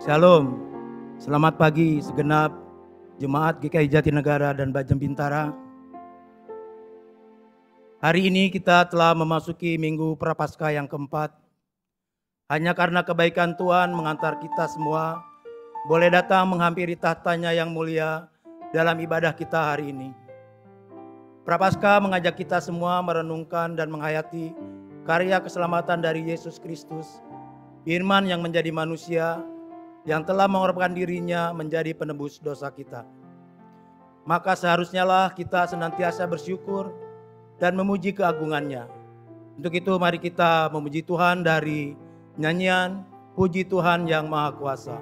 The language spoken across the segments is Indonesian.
Shalom, selamat pagi segenap Jemaat GKI Jatinegara dan Bajem Bintara. Hari ini kita telah memasuki Minggu Prapaskah yang keempat. Hanya karena kebaikan Tuhan mengantar kita semua boleh datang menghampiri tahtanya yang mulia dalam ibadah kita hari ini. Prapaskah mengajak kita semua merenungkan dan menghayati karya keselamatan dari Yesus Kristus, Firman yang menjadi manusia, yang telah mengorbankan dirinya menjadi penebus dosa kita. Maka seharusnya lah kita senantiasa bersyukur dan memuji keagungannya. Untuk itu mari kita memuji Tuhan dari nyanyian Puji Tuhan yang Maha Kuasa.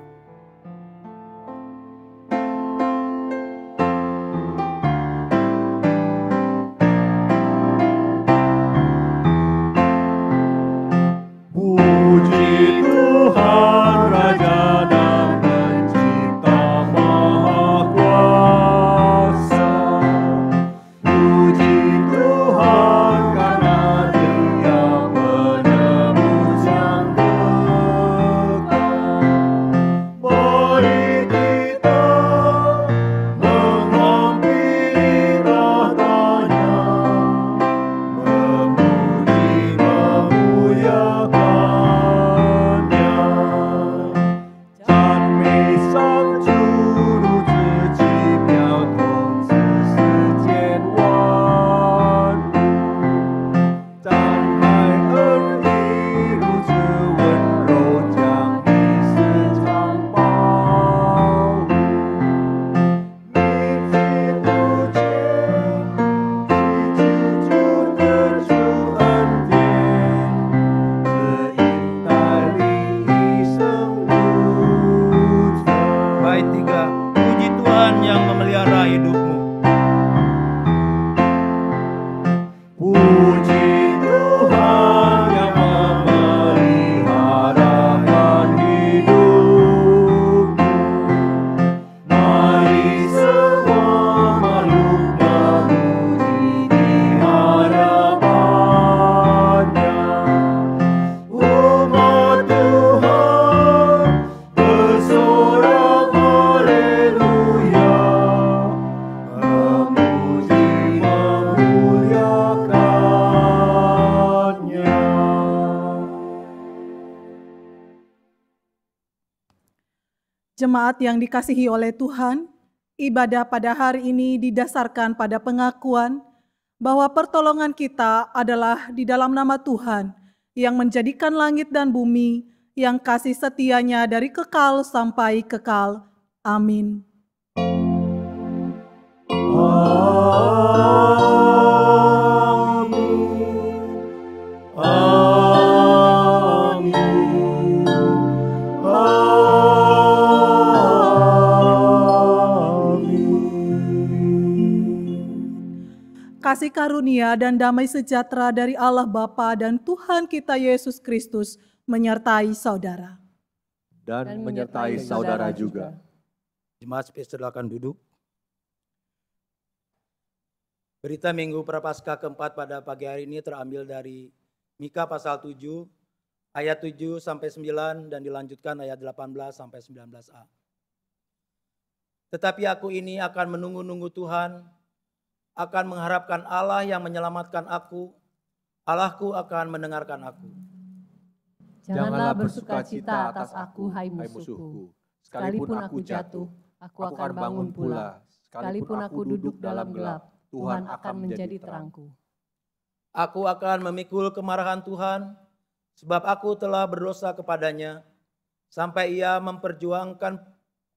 Jemaat yang dikasihi oleh Tuhan, ibadah pada hari ini didasarkan pada pengakuan bahwa pertolongan kita adalah di dalam nama Tuhan yang menjadikan langit dan bumi, yang kasih setianya dari kekal sampai kekal. Amin. Kasih karunia dan damai sejahtera dari Allah Bapa dan Tuhan kita Yesus Kristus menyertai saudara. Dan menyertai saudara juga. Jemaat silakan duduk. Berita Minggu Prapaskah keempat pada pagi hari ini terambil dari Mika pasal 7 ayat 7 sampai 9 dan dilanjutkan ayat 18 sampai 19a. Tetapi aku ini akan menunggu-nunggu Tuhan, akan mengharapkan Allah yang menyelamatkan aku. Allahku akan mendengarkan aku. Janganlah bersukacita atas aku, hai musuhku. Sekalipun aku jatuh, aku akan bangun pula. Sekalipun aku duduk dalam gelap, Tuhan akan menjadi terangku. Aku akan memikul kemarahan Tuhan, sebab aku telah berdosa kepadanya, sampai Ia memperjuangkan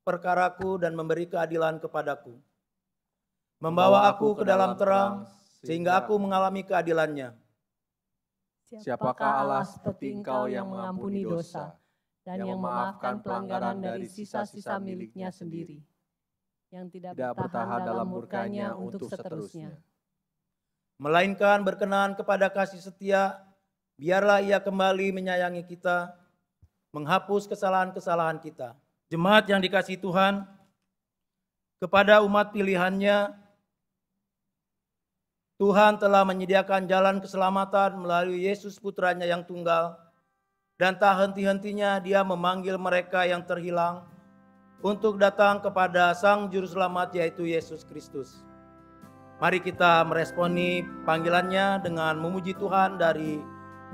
perkaraku dan memberi keadilan kepadaku. Membawa aku ke dalam terang, sehingga aku mengalami keadilannya. Siapakah Allah seperti Engkau yang mengampuni dosa, dan yang memaafkan pelanggaran dari sisa-sisa miliknya sendiri, yang tidak bertahan dalam murkanya untuk seterusnya. Melainkan berkenan kepada kasih setia, biarlah Ia kembali menyayangi kita, menghapus kesalahan-kesalahan kita. Jemaat yang dikasihi Tuhan, kepada umat pilihannya, Tuhan telah menyediakan jalan keselamatan melalui Yesus putranya yang tunggal, dan tak henti-hentinya Dia memanggil mereka yang terhilang untuk datang kepada Sang Juru Selamat, yaitu Yesus Kristus. Mari kita meresponi panggilannya dengan memuji Tuhan dari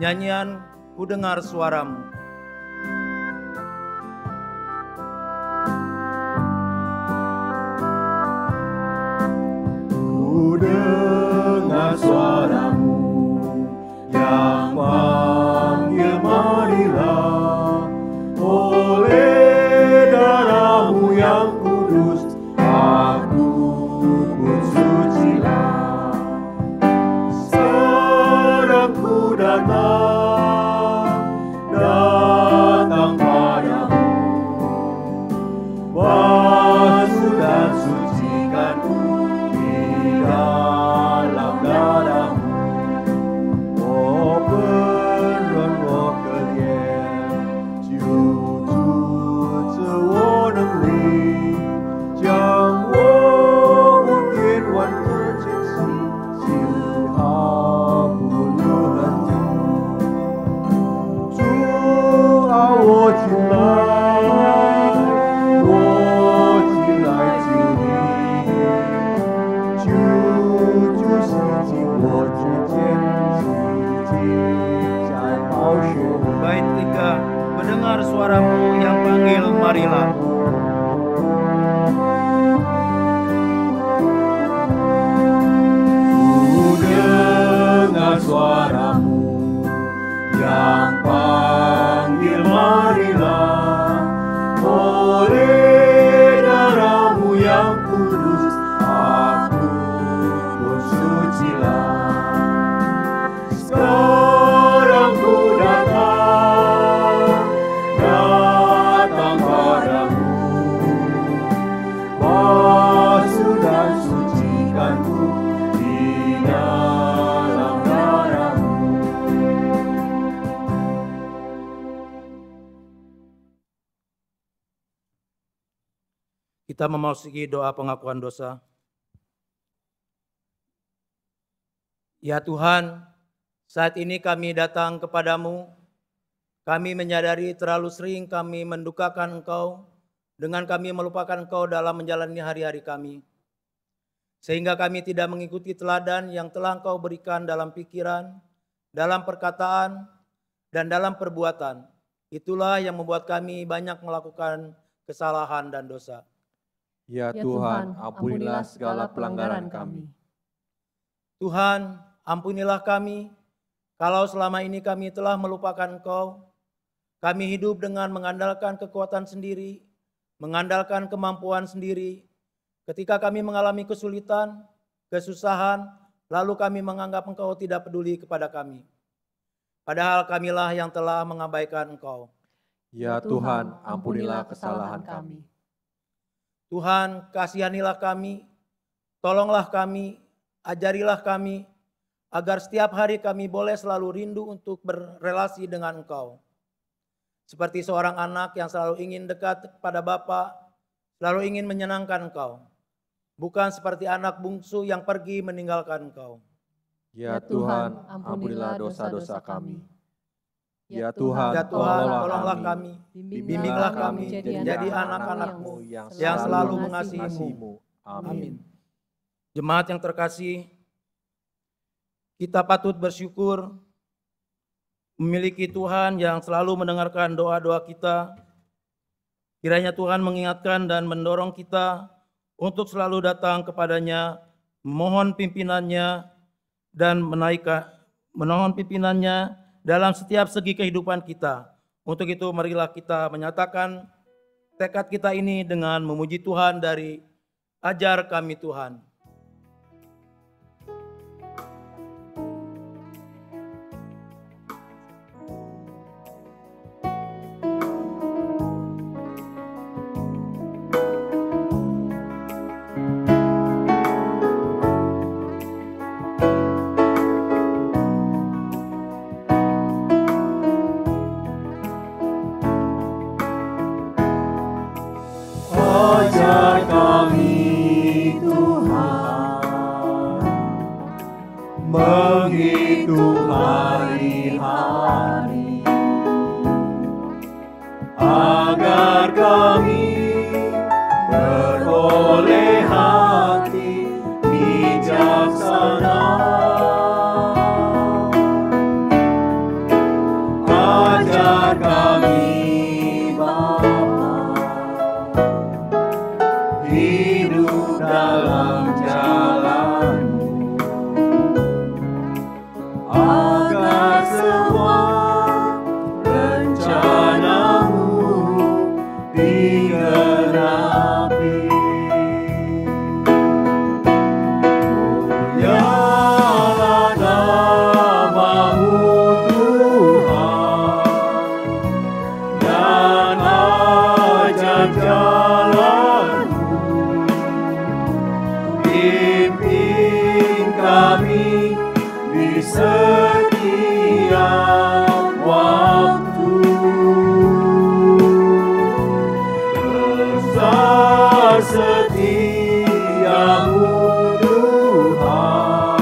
nyanyian Ku Dengar Suaramu. Ku dengar suaramu yang panggil, marilah, oleh darahmu yang kudus aku pun sucilah. Sekarang ku datang padamu, basuh dan sucikanku di dalam darahmu. Bait 3, mendengar suaramu yang panggil, marilah. Ku dengar suaramu yang panggil, marilah, oleh darahmu yang kudus aku pun sucilah. Sekarang ku datang padamu, basuh dan sucikanku di dalam darahmu. Kita memasuki doa pengakuan dosa. Ya Tuhan, saat ini kami datang kepadamu. Kami menyadari terlalu sering kami mendukakan Engkau dengan kami melupakan Engkau dalam menjalani hari-hari kami. Sehingga kami tidak mengikuti teladan yang telah Engkau berikan dalam pikiran, dalam perkataan, dan dalam perbuatan. Itulah yang membuat kami banyak melakukan kesalahan dan dosa. Ya Tuhan, ampunilah segala pelanggaran kami. Tuhan, ampunilah kami kalau selama ini kami telah melupakan Engkau. Kami hidup dengan mengandalkan kekuatan sendiri, mengandalkan kemampuan sendiri. Ketika kami mengalami kesulitan, kesusahan, lalu kami menganggap Engkau tidak peduli kepada kami. Padahal kamilah yang telah mengabaikan Engkau. Ya Tuhan, ampunilah kesalahan kami. Tuhan, kasihanilah kami, tolonglah kami, ajarilah kami, agar setiap hari kami boleh selalu rindu untuk berrelasi dengan Engkau. Seperti seorang anak yang selalu ingin dekat kepada Bapa, selalu ingin menyenangkan Engkau. Bukan seperti anak bungsu yang pergi meninggalkan Engkau. Ya Tuhan, ampunilah dosa-dosa kami. Ya Ya Tuhan, tolonglah kami, bimbinglah kami menjadi anak-anak-Mu yang selalu mengasihi-Mu. Amin. Jemaat yang terkasih, kita patut bersyukur memiliki Tuhan yang selalu mendengarkan doa-doa kita. Kiranya Tuhan mengingatkan dan mendorong kita untuk selalu datang kepadanya, memohon pimpinannya dan memohon pimpinannya dalam setiap segi kehidupan kita. Untuk itu marilah kita menyatakan tekad kita ini dengan memuji Tuhan dari Ajar Kami Tuhan. Ajar kami Tuhan, menghitung hari-hari, agar kami beroleh hati bijaksana. Ajar kami Bapa, hidup dalam jalan-Mu, agar semua rencana-Mu digenapi. Mulialah nama-Mu Tuhan, dan ajar jalan-Mu. Pimpin kami di setiap waktu. Besar setiamu Tuhan,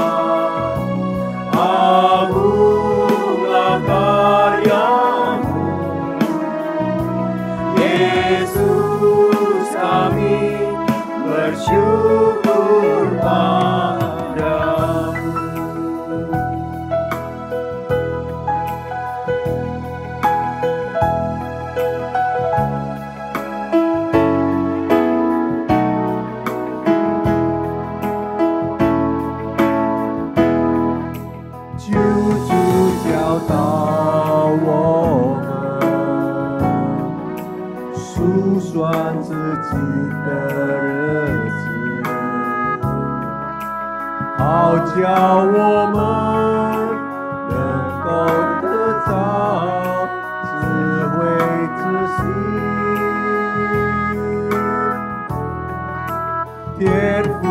agunglah karya-Mu. Yesus, kami bersyukur padamu.救主教导我们数算自己的日子，好叫我们能够得着智慧之心。天父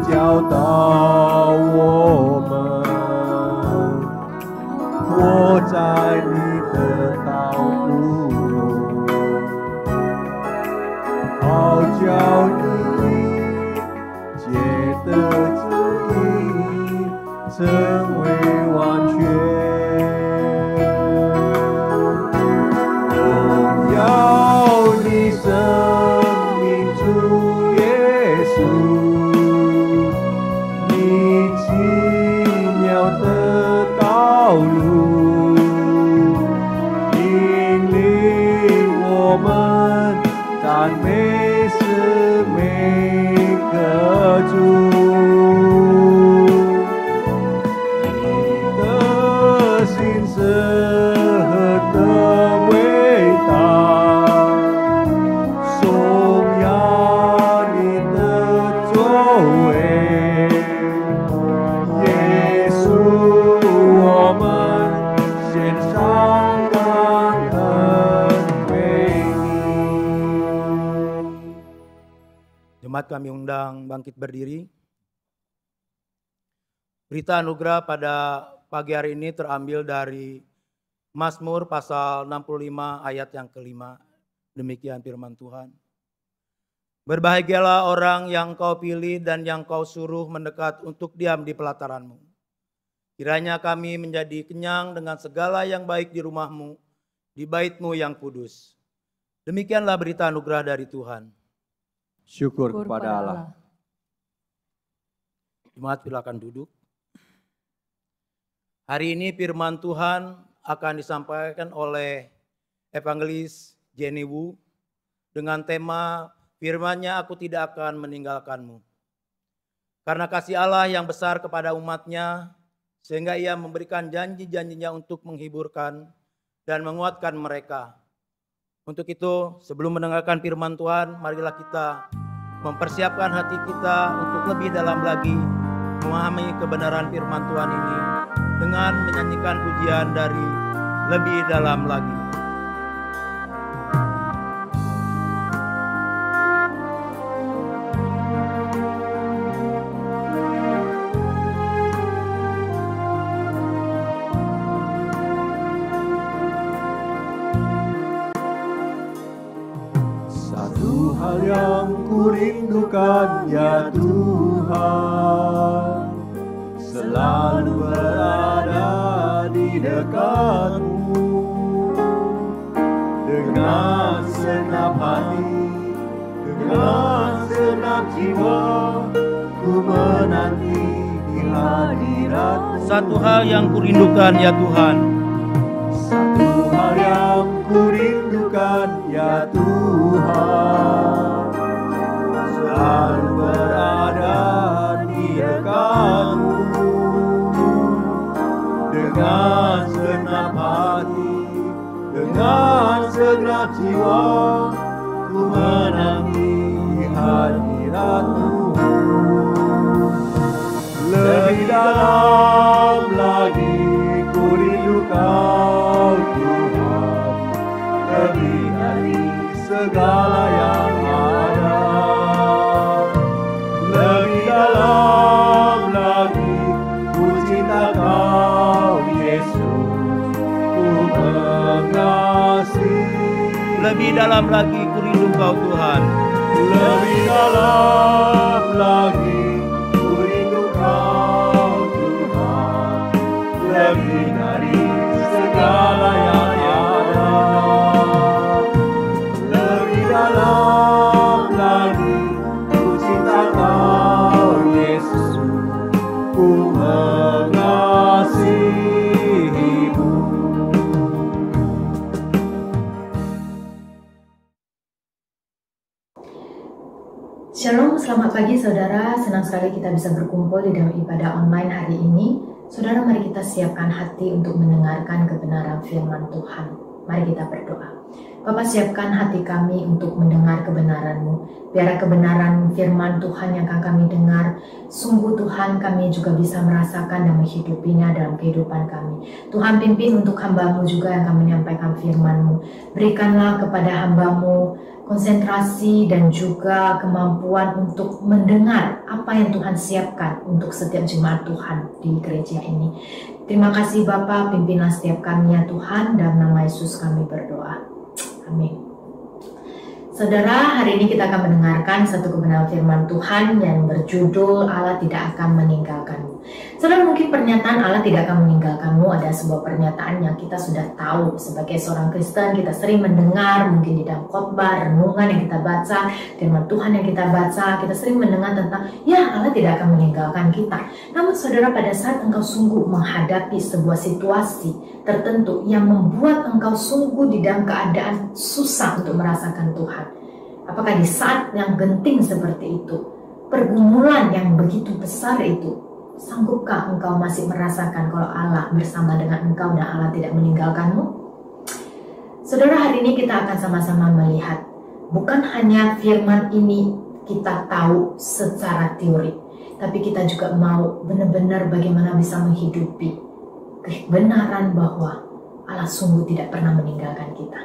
教导我们活在你的道路，好叫你借得旨意成为完全。荣耀你生命主耶稣，你奇妙的道路，引领我们赞美是每个主。你的心是何等伟大，颂扬你的作为，耶稣，我们献上感恩给你。 Jemaat kami undang bangkit berdiri. Berita anugerah pada pagi hari ini terambil dari Mazmur pasal 65 ayat yang kelima. Demikian firman Tuhan. Berbahagialah orang yang Kau pilih dan yang Kau suruh mendekat untuk diam di pelataran-Mu. Kiranya kami menjadi kenyang dengan segala yang baik di rumah-Mu, di bait-Mu yang kudus. Demikianlah berita anugerah dari Tuhan. Syukur kepada Allah. Jemaat silakan duduk. Hari ini firman Tuhan akan disampaikan oleh Evangelis Jenny Wu dengan tema firman-Nya, aku tidak akan meninggalkanmu. Karena kasih Allah yang besar kepada umat-Nya, sehingga Ia memberikan janji-janjinya untuk menghiburkan dan menguatkan mereka. Untuk itu, sebelum mendengarkan firman Tuhan, marilah kita mempersiapkan hati kita untuk lebih dalam lagi memahami kebenaran firman Tuhan ini dengan menyanyikan pujian dari lebih dalam lagi. Satu hal yang ku rindukan ya Tuhan, selalu berada di dekat-Mu dengan segenap hati, dengan segenap jiwa, ku menanti di hadirat-Mu. Satu hal yang kurindukan ya Tuhan, Satu hal yang ku rindukan ya Tuhan, selalu berada di dekat-Mu. Dengan segenap hati, dengan segenap jiwa, ku menanti di hadirat-Mu. Lebih dalam lagi ku rindu Kau Tuhan, lebih dari segala yang ada. Lebih dalam lagi ku cinta Kau Yesus, ku mengasihi. lebih dalam lagi kurindu Kau Tuhan. Lebih dalam lagi ku rindu Kau Tuhan, lebih dari segala yang ada. Lebih dalam lagi ku cinta Kau Yesus, ku mengasihi-Mu. Shalom, selamat pagi saudara. Senang sekali kita bisa berkumpul di dalam ibadah online hari ini. Saudara, mari kita siapkan hati untuk mendengarkan kebenaran firman Tuhan. Mari kita berdoa. Bapa, siapkan hati kami untuk mendengar kebenaran-Mu. Biar kebenaran firman Tuhan yang akan kami dengar, sungguh Tuhan kami juga bisa merasakan dan menghidupinya dalam kehidupan kami. Tuhan, pimpin untuk hamba-Mu juga yang akan menyampaikan firman-Mu. Berikanlah kepada hamba-Mu konsentrasi dan juga kemampuan untuk mendengar apa yang Tuhan siapkan untuk setiap jemaat Tuhan di gereja ini. Terima kasih Bapa, pimpinlah setiap kami ya Tuhan, dalam nama Yesus kami berdoa. Amin. Saudara, hari ini kita akan mendengarkan satu kebenaran firman Tuhan yang berjudul Allah tidak akan meninggalkanmu. Saudara, mungkin pernyataan Allah tidak akan meninggalkanmu ada sebuah pernyataan yang kita sudah tahu sebagai seorang Kristen. Kita sering mendengar, mungkin di dalam khotbah, renungan yang kita baca, firman Tuhan yang kita baca, kita sering mendengar tentang ya Allah tidak akan meninggalkan kita. Namun saudara, pada saat engkau sungguh menghadapi sebuah situasi tertentu yang membuat engkau sungguh di dalam keadaan susah untuk merasakan Tuhan, apakah di saat yang genting seperti itu, pergumulan yang begitu besar itu, sanggupkah engkau masih merasakan kalau Allah bersama dengan engkau dan Allah tidak meninggalkanmu? Saudara, hari ini kita akan sama-sama melihat, bukan hanya firman ini kita tahu secara teori, tapi kita juga mau benar-benar bagaimana bisa menghidupi kebenaran bahwa Allah sungguh tidak pernah meninggalkan kita.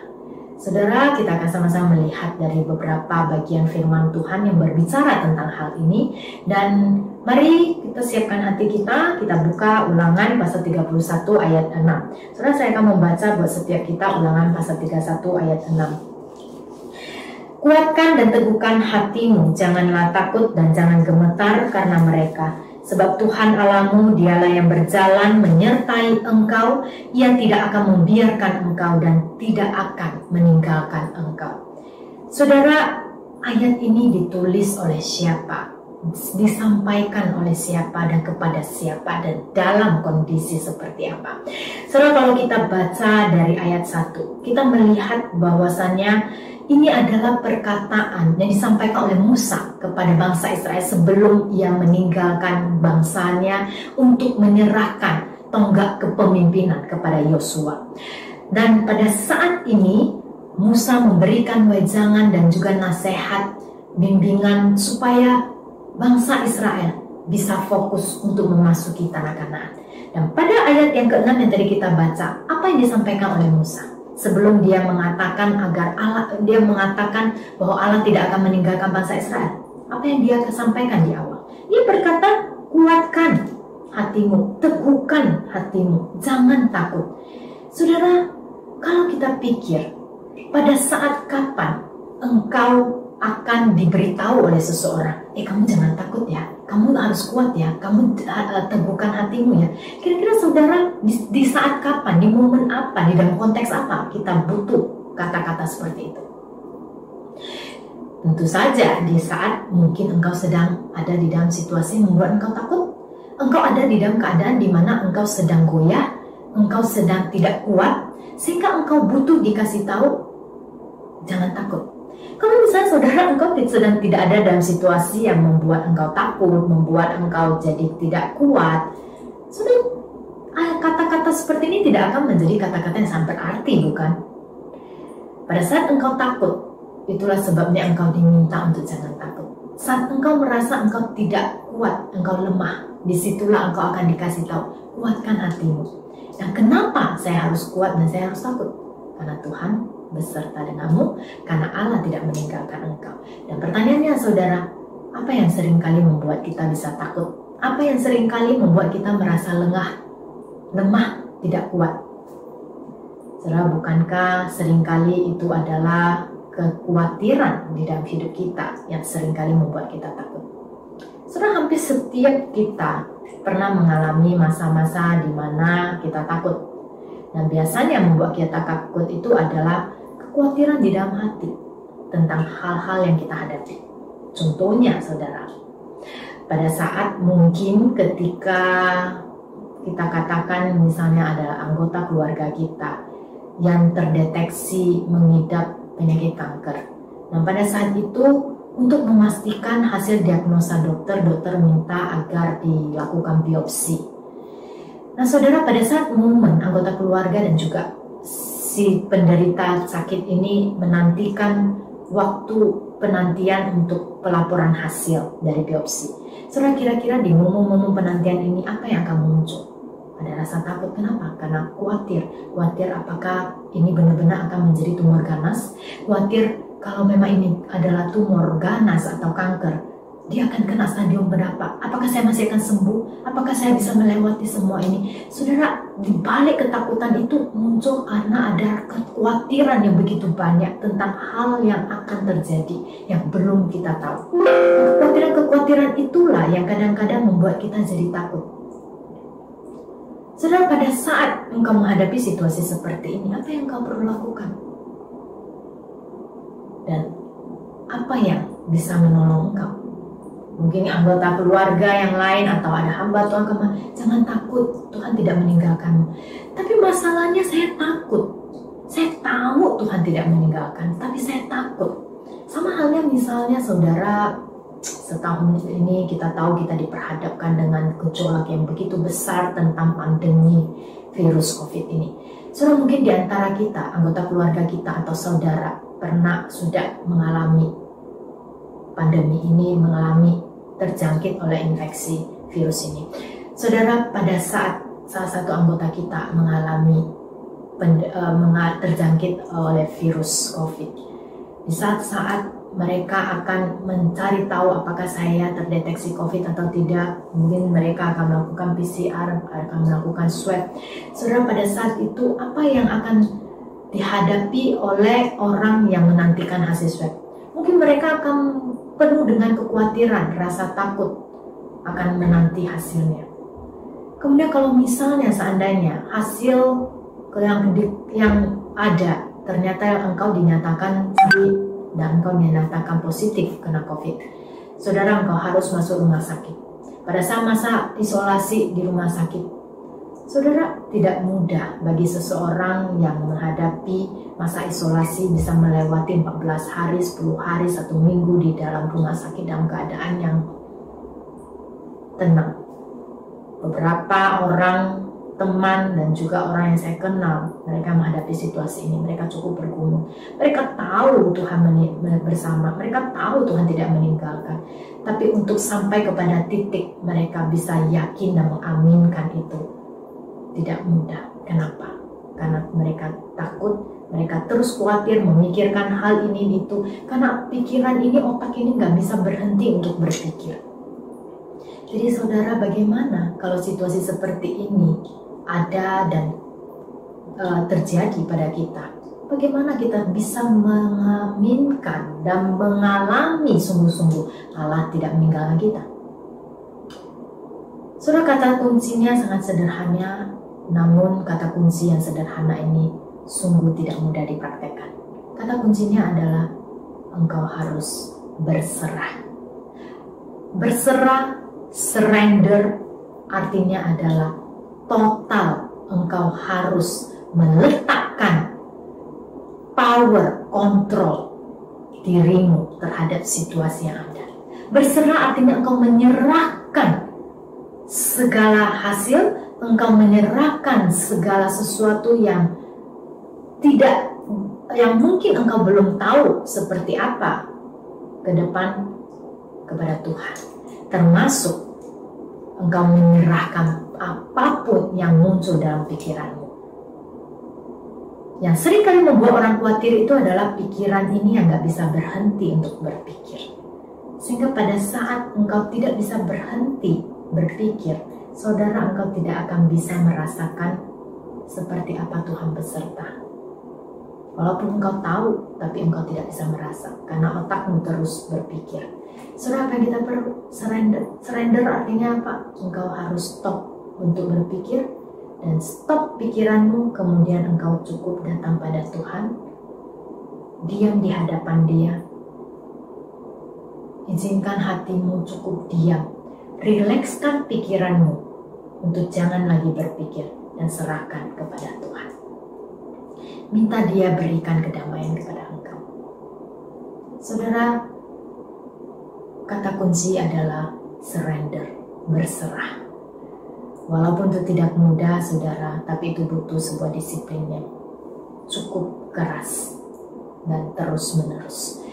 Saudara, kita akan sama-sama melihat dari beberapa bagian firman Tuhan yang berbicara tentang hal ini. Dan mari kita siapkan hati kita buka Ulangan pasal 31 ayat 6. Saudara, saya akan membaca buat setiap kita Ulangan pasal 31 ayat 6. Kuatkan dan teguhkan hatimu, janganlah takut dan jangan gemetar karena mereka. Sebab Tuhan Allahmu, dialah yang berjalan menyertai engkau. Ia tidak akan membiarkan engkau dan tidak akan meninggalkan engkau. Saudara, ayat ini ditulis oleh siapa? Disampaikan oleh siapa dan kepada siapa dan dalam kondisi seperti apa? Saudara, kalau kita baca dari ayat 1, kita melihat bahwasannya ini adalah perkataan yang disampaikan oleh Musa kepada bangsa Israel sebelum ia meninggalkan bangsanya untuk menyerahkan tonggak kepemimpinan kepada Yosua. Dan pada saat ini Musa memberikan wejangan dan juga nasihat, bimbingan supaya bangsa Israel bisa fokus untuk memasuki tanah Kanaan. Dan pada ayat yang ke-6 yang tadi kita baca, apa yang disampaikan oleh Musa? Sebelum dia mengatakan bahwa Allah tidak akan meninggalkan bangsa Israel, apa yang dia sampaikan di awal? Dia berkata, kuatkan hatimu, teguhkan hatimu, jangan takut. Saudara, kalau kita pikir, pada saat kapan engkau akan diberitahu oleh seseorang, kamu jangan takut ya, kamu harus kuat ya, kamu teguhkan hatimu ya. Kira-kira saudara, di saat kapan, di momen apa, di dalam konteks apa kita butuh kata-kata seperti itu? Tentu saja di saat mungkin engkau sedang ada di dalam situasi yang membuat engkau takut, engkau ada di dalam keadaan di mana engkau sedang goyah, engkau sedang tidak kuat, sehingga engkau butuh dikasih tahu, jangan takut. Kalau misalnya saudara engkau sedang tidak ada dalam situasi yang membuat engkau takut, membuat engkau jadi tidak kuat, sudah kata-kata seperti ini tidak akan menjadi kata-kata yang sangat berarti, bukan? Pada saat engkau takut, itulah sebabnya engkau diminta untuk jangan takut. Saat engkau merasa engkau tidak kuat, engkau lemah, disitulah engkau akan dikasih tahu, kuatkan hatimu. Dan kenapa saya harus kuat dan saya harus takut? Karena Tuhan beserta denganmu, karena Allah tidak meninggalkan engkau. Dan pertanyaannya saudara, apa yang seringkali membuat kita bisa takut? Apa yang seringkali membuat kita merasa lengah, lemah, tidak kuat? Saudara, bukankah seringkali itu adalah kekhawatiran di dalam hidup kita yang seringkali membuat kita takut? Saudara, hampir setiap kita pernah mengalami masa-masa di mana kita takut. Dan biasanya yang membuat kita takut itu adalah kekhawatiran di dalam hati tentang hal-hal yang kita hadapi. Contohnya, saudara, pada saat mungkin ketika kita katakan misalnya ada anggota keluarga kita yang terdeteksi mengidap penyakit kanker. Dan pada saat itu untuk memastikan hasil diagnosa dokter minta agar dilakukan biopsi. Nah saudara, pada saat momen anggota keluarga dan juga si penderita sakit ini menantikan waktu penantian untuk pelaporan hasil dari biopsi. Saudara, kira-kira di momen-momen penantian ini apa yang akan muncul? Ada rasa takut. Kenapa? Karena khawatir apakah ini benar-benar akan menjadi tumor ganas. Khawatir kalau memang ini adalah tumor ganas atau kanker, dia akan kena stadium berapa? Apakah saya masih akan sembuh? Apakah saya bisa melewati semua ini? Saudara, di balik ketakutan itu muncul karena ada kekhawatiran yang begitu banyak tentang hal yang akan terjadi yang belum kita tahu. Kekhawatiran itulah yang kadang-kadang membuat kita jadi takut. Saudara, pada saat engkau menghadapi situasi seperti ini, apa yang engkau perlu lakukan? Dan apa yang bisa menolong engkau? Mungkin anggota keluarga yang lain atau ada hamba Tuhan jangan takut, Tuhan tidak meninggalkanmu. Tapi masalahnya saya takut. Saya tahu Tuhan tidak meninggalkan, tapi saya takut. Sama halnya misalnya saudara, setahun ini kita tahu kita diperhadapkan dengan gejolak yang begitu besar tentang pandemi virus COVID ini. Saudara, mungkin di antara kita, anggota keluarga kita atau saudara pernah sudah mengalami pandemi ini, mengalami terjangkit oleh infeksi virus ini. Saudara, pada saat salah satu anggota kita mengalami terjangkit oleh virus COVID, di saat-saat mereka akan mencari tahu apakah saya terdeteksi COVID atau tidak, mungkin mereka akan melakukan PCR, akan melakukan swab. Saudara, pada saat itu apa yang akan dihadapi oleh orang yang menantikan hasil swab? Mungkin mereka akan penuh dengan kekhawatiran, rasa takut akan menanti hasilnya. Kemudian kalau misalnya seandainya hasil yang ada ternyata engkau dinyatakan sakit dan engkau dinyatakan positif kena COVID, saudara, engkau harus masuk rumah sakit. Pada saat masa isolasi di rumah sakit, saudara, tidak mudah bagi seseorang yang menghadapi masa isolasi bisa melewati 14 hari, 10 hari, 1 minggu di dalam rumah sakit dalam keadaan yang tenang. Beberapa orang, teman dan juga orang yang saya kenal, mereka menghadapi situasi ini, mereka cukup bergumul. Mereka tahu Tuhan bersama, mereka tahu Tuhan tidak meninggalkan. Tapi untuk sampai kepada titik mereka bisa yakin dan mengaminkan itu tidak mudah. Kenapa? Karena mereka takut, mereka terus khawatir memikirkan hal ini itu. Karena pikiran ini, otak ini nggak bisa berhenti untuk berpikir. Jadi saudara, bagaimana kalau situasi seperti ini ada dan terjadi pada kita? Bagaimana kita bisa mengaminkan dan mengalami sungguh-sungguh Allah tidak meninggalkan kita? Saudara, kata kuncinya sangat sederhana, namun kata kunci yang sederhana ini sungguh tidak mudah dipraktekkan. Kata kuncinya adalah engkau harus berserah. Berserah, surrender, artinya adalah total. Engkau harus meletakkan power, kontrol dirimu terhadap situasi yang ada. Berserah artinya engkau menyerahkan segala hasil, engkau menyerahkan segala sesuatu yang mungkin engkau belum tahu seperti apa ke depan kepada Tuhan. Termasuk engkau menyerahkan apapun yang muncul dalam pikiranmu. Yang seringkali membuat orang khawatir itu adalah pikiran ini yang gak bisa berhenti untuk berpikir. Sehingga pada saat engkau tidak bisa berhenti berpikir, saudara, engkau tidak akan bisa merasakan seperti apa Tuhan beserta. Walaupun engkau tahu, tapi engkau tidak bisa merasa karena otakmu terus berpikir. Saudara, apa yang kita perlu? Surrender. Surrender artinya apa? Engkau harus stop untuk berpikir dan stop pikiranmu, kemudian engkau cukup datang pada Tuhan, diam di hadapan Dia. Izinkan hatimu cukup diam, rilekskan pikiranmu untuk jangan lagi berpikir dan serahkan kepada Tuhan. Minta Dia berikan kedamaian kepada engkau. Saudara, kata kunci adalah surrender, berserah. Walaupun itu tidak mudah, saudara, tapi itu butuh sebuah disiplin yang cukup keras dan terus-menerus.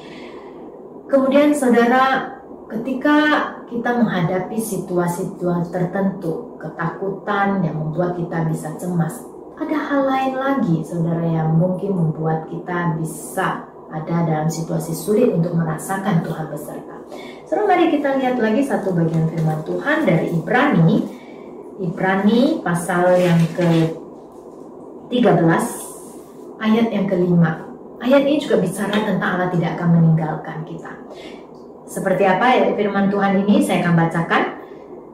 Kemudian, saudara, ketika kita menghadapi situasi-situasi tertentu, ketakutan yang membuat kita bisa cemas, ada hal lain lagi, saudara, yang mungkin membuat kita bisa ada dalam situasi sulit untuk merasakan Tuhan beserta. Saudara, mari kita lihat lagi satu bagian firman Tuhan dari Ibrani pasal yang ke-13 ayat yang ke-5. Ayat ini juga bicara tentang Allah tidak akan meninggalkan kita. Seperti apa ya firman Tuhan ini, saya akan bacakan.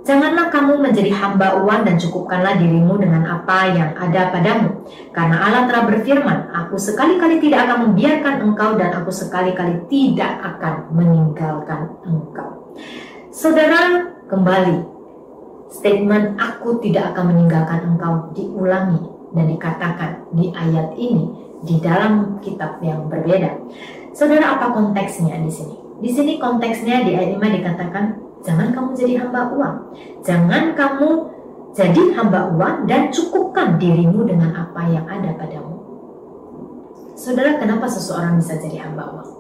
Janganlah kamu menjadi hamba uang dan cukupkanlah dirimu dengan apa yang ada padamu. Karena Allah telah berfirman, aku sekali-kali tidak akan membiarkan engkau dan aku sekali-kali tidak akan meninggalkan engkau. Saudara, kembali. Statement aku tidak akan meninggalkan engkau diulangi dan dikatakan di ayat ini di dalam kitab yang berbeda. Saudara, apa konteksnya di sini? Di sini konteksnya di ayat 5 dikatakan, jangan kamu jadi hamba uang. Jangan kamu jadi hamba uang dan cukupkan dirimu dengan apa yang ada padamu. Saudara, kenapa seseorang bisa jadi hamba uang?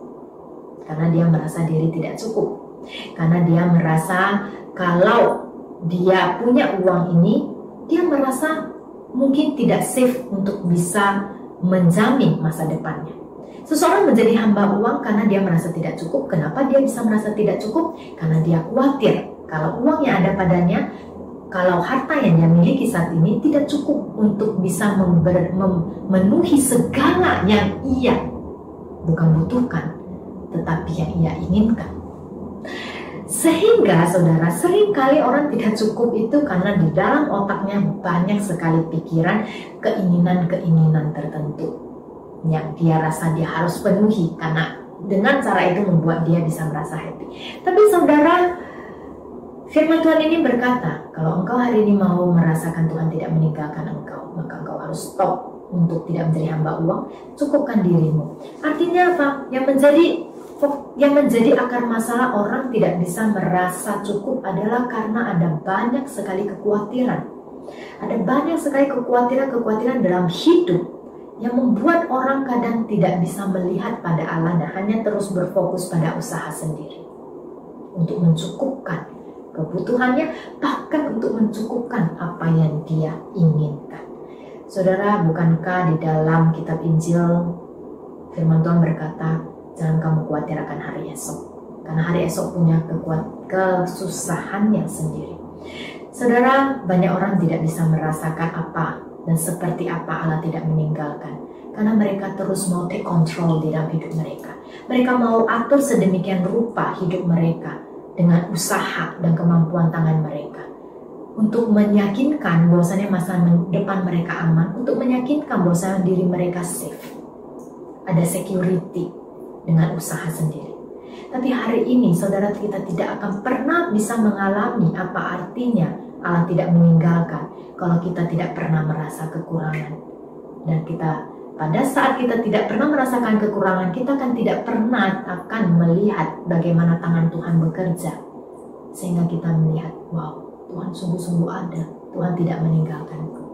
Karena dia merasa diri tidak cukup. Karena dia merasa kalau dia punya uang ini, dia merasa mungkin tidak safe untuk bisa menjamin masa depannya. Seseorang menjadi hamba uang karena dia merasa tidak cukup. Kenapa dia bisa merasa tidak cukup? Karena dia khawatir kalau uang yang ada padanya, kalau harta yang dia miliki saat ini tidak cukup untuk bisa memenuhi segala yang ia bukan butuhkan, tetapi yang ia inginkan. Sehingga saudara, seringkali orang tidak cukup itu karena di dalam otaknya banyak sekali pikiran, keinginan-keinginan tertentu yang dia rasa dia harus penuhi, karena dengan cara itu membuat dia bisa merasa happy. Tapi saudara, firman Tuhan ini berkata, kalau engkau hari ini mau merasakan Tuhan tidak meninggalkan engkau, maka engkau harus stop untuk tidak menjadi hamba uang, cukupkan dirimu. Artinya apa? Yang menjadi akar masalah orang tidak bisa merasa cukup adalah karena ada banyak sekali kekhawatiran. Ada banyak sekali kekhawatiran dalam hidup yang membuat orang kadang tidak bisa melihat pada Allah dan hanya terus berfokus pada usaha sendiri untuk mencukupkan kebutuhannya, bahkan untuk mencukupkan apa yang dia inginkan. Saudara, bukankah di dalam kitab Injil firman Tuhan berkata, jangan kamu khawatir akan hari esok, karena hari esok punya kesusahannya sendiri. Saudara, banyak orang tidak bisa merasakan apa dan seperti apa Allah tidak meninggalkan, karena mereka terus mau take control di dalam hidup mereka. Mereka mau atur sedemikian rupa hidup mereka dengan usaha dan kemampuan tangan mereka, untuk meyakinkan bahwasanya masa depan mereka aman, untuk meyakinkan bahwasanya diri mereka safe, ada security dengan usaha sendiri. Tapi hari ini saudara kita tidak akan pernah bisa mengalami apa artinya Allah tidak meninggalkan kalau kita tidak pernah merasa kekurangan. Dan kita pada saat kita tidak pernah merasakan kekurangan, kita kan tidak pernah akan melihat bagaimana tangan Tuhan bekerja. Sehingga kita melihat, wow, Tuhan sungguh-sungguh ada, Tuhan tidak meninggalkanku.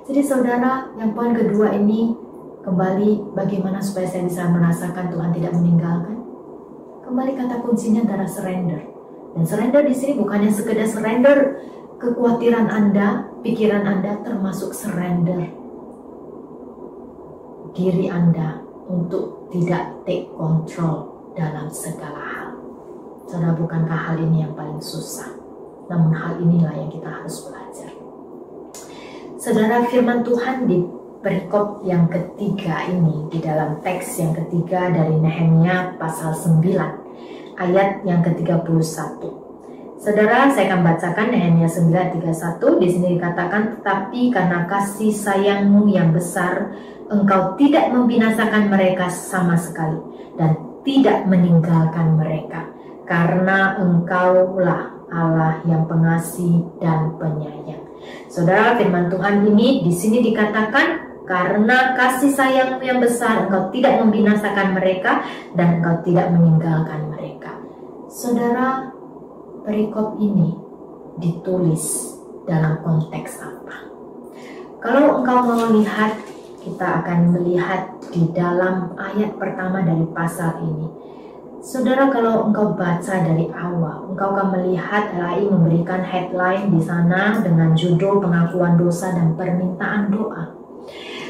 Jadi saudara, yang poin kedua ini, kembali bagaimana supaya saya bisa merasakan Tuhan tidak meninggalkan. Kembali kata kuncinya adalah surrender. Dan surrender di sini bukannya sekedar surrender kekhawatiran Anda, pikiran Anda, termasuk surrender diri Anda untuk tidak take control dalam segala hal. Saudara, bukankah hal ini yang paling susah? Namun hal inilah yang kita harus belajar. Saudara, firman Tuhan di perikop yang ketiga ini, di dalam teks yang ketiga dari Nehemia pasal 9 ayat yang ke-31. Saudara, saya akan bacakan Nehemia 9:31. Di sini dikatakan, tetapi karena kasih sayangmu yang besar, engkau tidak membinasakan mereka sama sekali dan tidak meninggalkan mereka, karena engkaulah Allah yang pengasih dan penyayang. Saudara, firman Tuhan ini di sini dikatakan, karena kasih sayangmu yang besar, engkau tidak membinasakan mereka dan engkau tidak meninggalkan mereka. Saudara, perikop ini ditulis dalam konteks apa? Kalau engkau mau lihat, kita akan melihat di dalam ayat pertama dari pasal ini. Saudara, kalau engkau baca dari awal, engkau akan melihat LAI memberikan headline di sana dengan judul pengakuan dosa dan permintaan doa.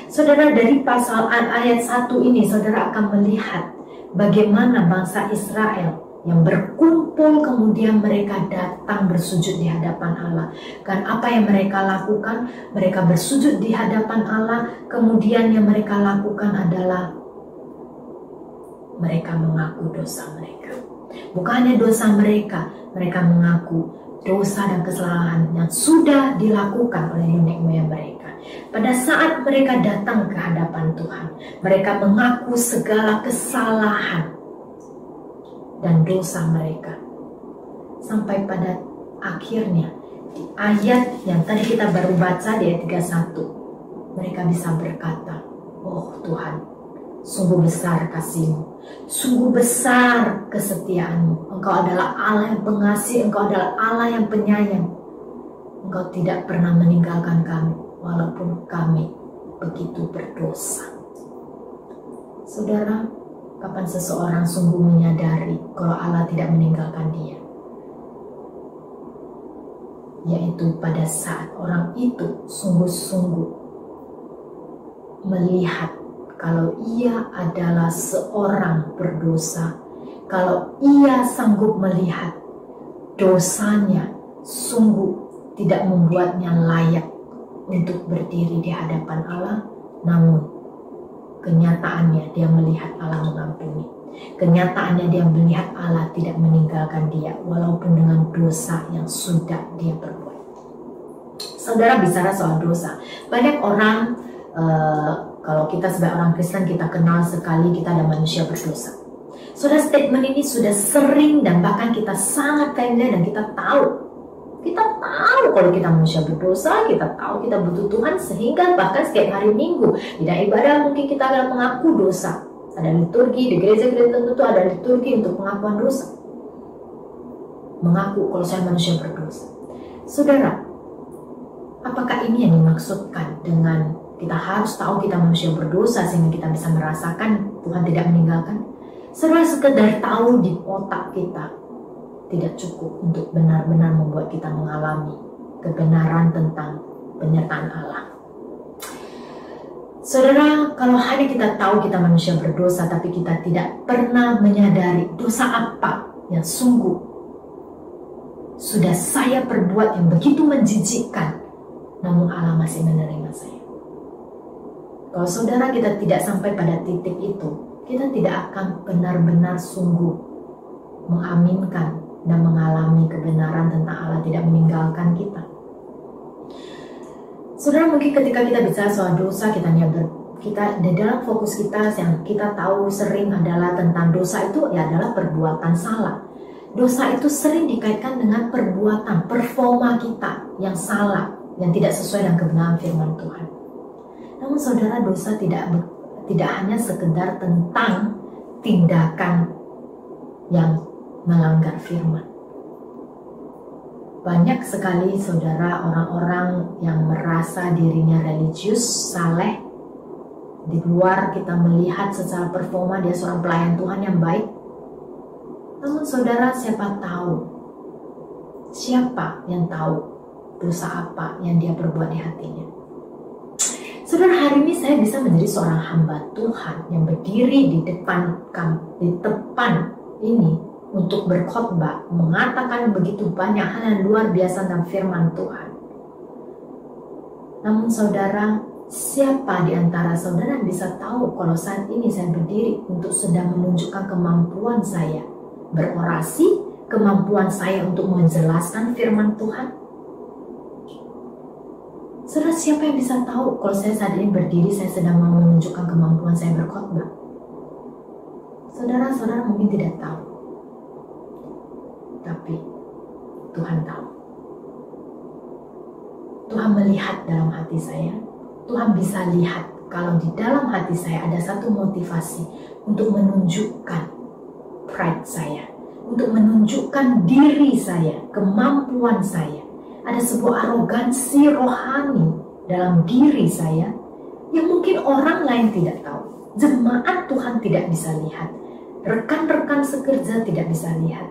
Saudara, dari pasal ayat 1 ini, saudara akan melihat bagaimana bangsa Israel yang berkumpul, kemudian mereka datang bersujud di hadapan Allah. Dan apa yang mereka lakukan? Mereka bersujud di hadapan Allah, kemudian yang mereka lakukan adalah mereka mengaku dosa mereka. Bukan hanya dosa mereka, mereka mengaku dosa dan kesalahan yang sudah dilakukan oleh nenek moyang mereka. Pada saat mereka datang ke hadapan Tuhan, mereka mengaku segala kesalahan dan dosa mereka. Sampai pada akhirnya di ayat yang tadi kita baru baca di ayat 31, mereka bisa berkata, oh Tuhan, sungguh besar kasih-Mu, sungguh besar kesetiaan-Mu. Engkau adalah Allah yang pengasih, Engkau adalah Allah yang penyayang. Engkau tidak pernah meninggalkan kami walaupun kami begitu berdosa. Saudara, kapan seseorang sungguh menyadari kalau Allah tidak meninggalkan dia? Yaitu pada saat orang itu sungguh-sungguh melihat kalau ia adalah seorang berdosa, kalau ia sanggup melihat dosanya sungguh tidak membuatnya layak untuk berdiri di hadapan Allah, namun kenyataannya dia melihat Allah mengampuni. Kenyataannya dia melihat Allah tidak meninggalkan dia walaupun dengan dosa yang sudah dia perbuat. Saudara, bicara soal dosa, banyak orang kalau kita sebagai orang Kristen, kita kenal sekali kita ada manusia berdosa. Saudara, statement ini sudah sering dan bahkan kita sangat familiar dan kita tahu. Kita tahu kalau kita manusia berdosa, kita tahu kita butuh Tuhan, sehingga bahkan setiap hari Minggu di dalam ibadah mungkin kita akan mengaku dosa. Ada liturgi, di gereja-gereja tertentu ada liturgi untuk pengakuan dosa. Mengaku kalau saya manusia berdosa. Saudara, apakah ini yang dimaksudkan dengan kita harus tahu kita manusia berdosa sehingga kita bisa merasakan Tuhan tidak meninggalkan? Saudara, sekedar tahu di otak kita tidak cukup untuk benar-benar membuat kita mengalami kebenaran tentang penyertaan Allah. Saudara, kalau hanya kita tahu kita manusia berdosa tapi kita tidak pernah menyadari dosa apa yang sungguh sudah saya perbuat yang begitu menjijikkan, namun Allah masih menerima saya. Kalau saudara kita tidak sampai pada titik itu, kita tidak akan benar-benar sungguh mengaminkan dan mengalami kebenaran tentang Allah tidak meninggalkan kita. Saudara, mungkin ketika kita bicara soal dosa, kita hanya kita di dalam fokus kita yang kita tahu sering adalah tentang dosa itu ya adalah perbuatan salah. Dosa itu sering dikaitkan dengan perbuatan, performa kita yang salah, yang tidak sesuai dengan kebenaran firman Tuhan. Namun saudara, dosa tidak hanya sekedar tentang tindakan yang melanggar firman. Banyak sekali saudara orang-orang yang merasa dirinya religius, saleh. Di luar kita melihat secara performa dia seorang pelayan Tuhan yang baik. Namun saudara, siapa yang tahu dosa apa yang dia perbuat di hatinya. Saudara, hari ini saya bisa menjadi seorang hamba Tuhan yang berdiri di depan ini untuk berkhotbah, mengatakan begitu banyak hal yang luar biasa tentang firman Tuhan. Namun saudara, siapa di antara saudara yang bisa tahu kalau saat ini saya berdiri untuk sedang menunjukkan kemampuan saya berorasi, kemampuan saya untuk menjelaskan firman Tuhan? Saudara, siapa yang bisa tahu kalau saya saat ini berdiri, saya sedang mau menunjukkan kemampuan saya berkhotbah? Saudara mungkin tidak tahu. Tapi Tuhan tahu. Tuhan melihat dalam hati saya. Tuhan bisa lihat kalau di dalam hati saya ada satu motivasi untuk menunjukkan pride saya, untuk menunjukkan diri saya, kemampuan saya. Ada sebuah arogansi rohani dalam diri saya yang mungkin orang lain tidak tahu. Jemaat Tuhan tidak bisa lihat. Rekan-rekan sekerja tidak bisa lihat.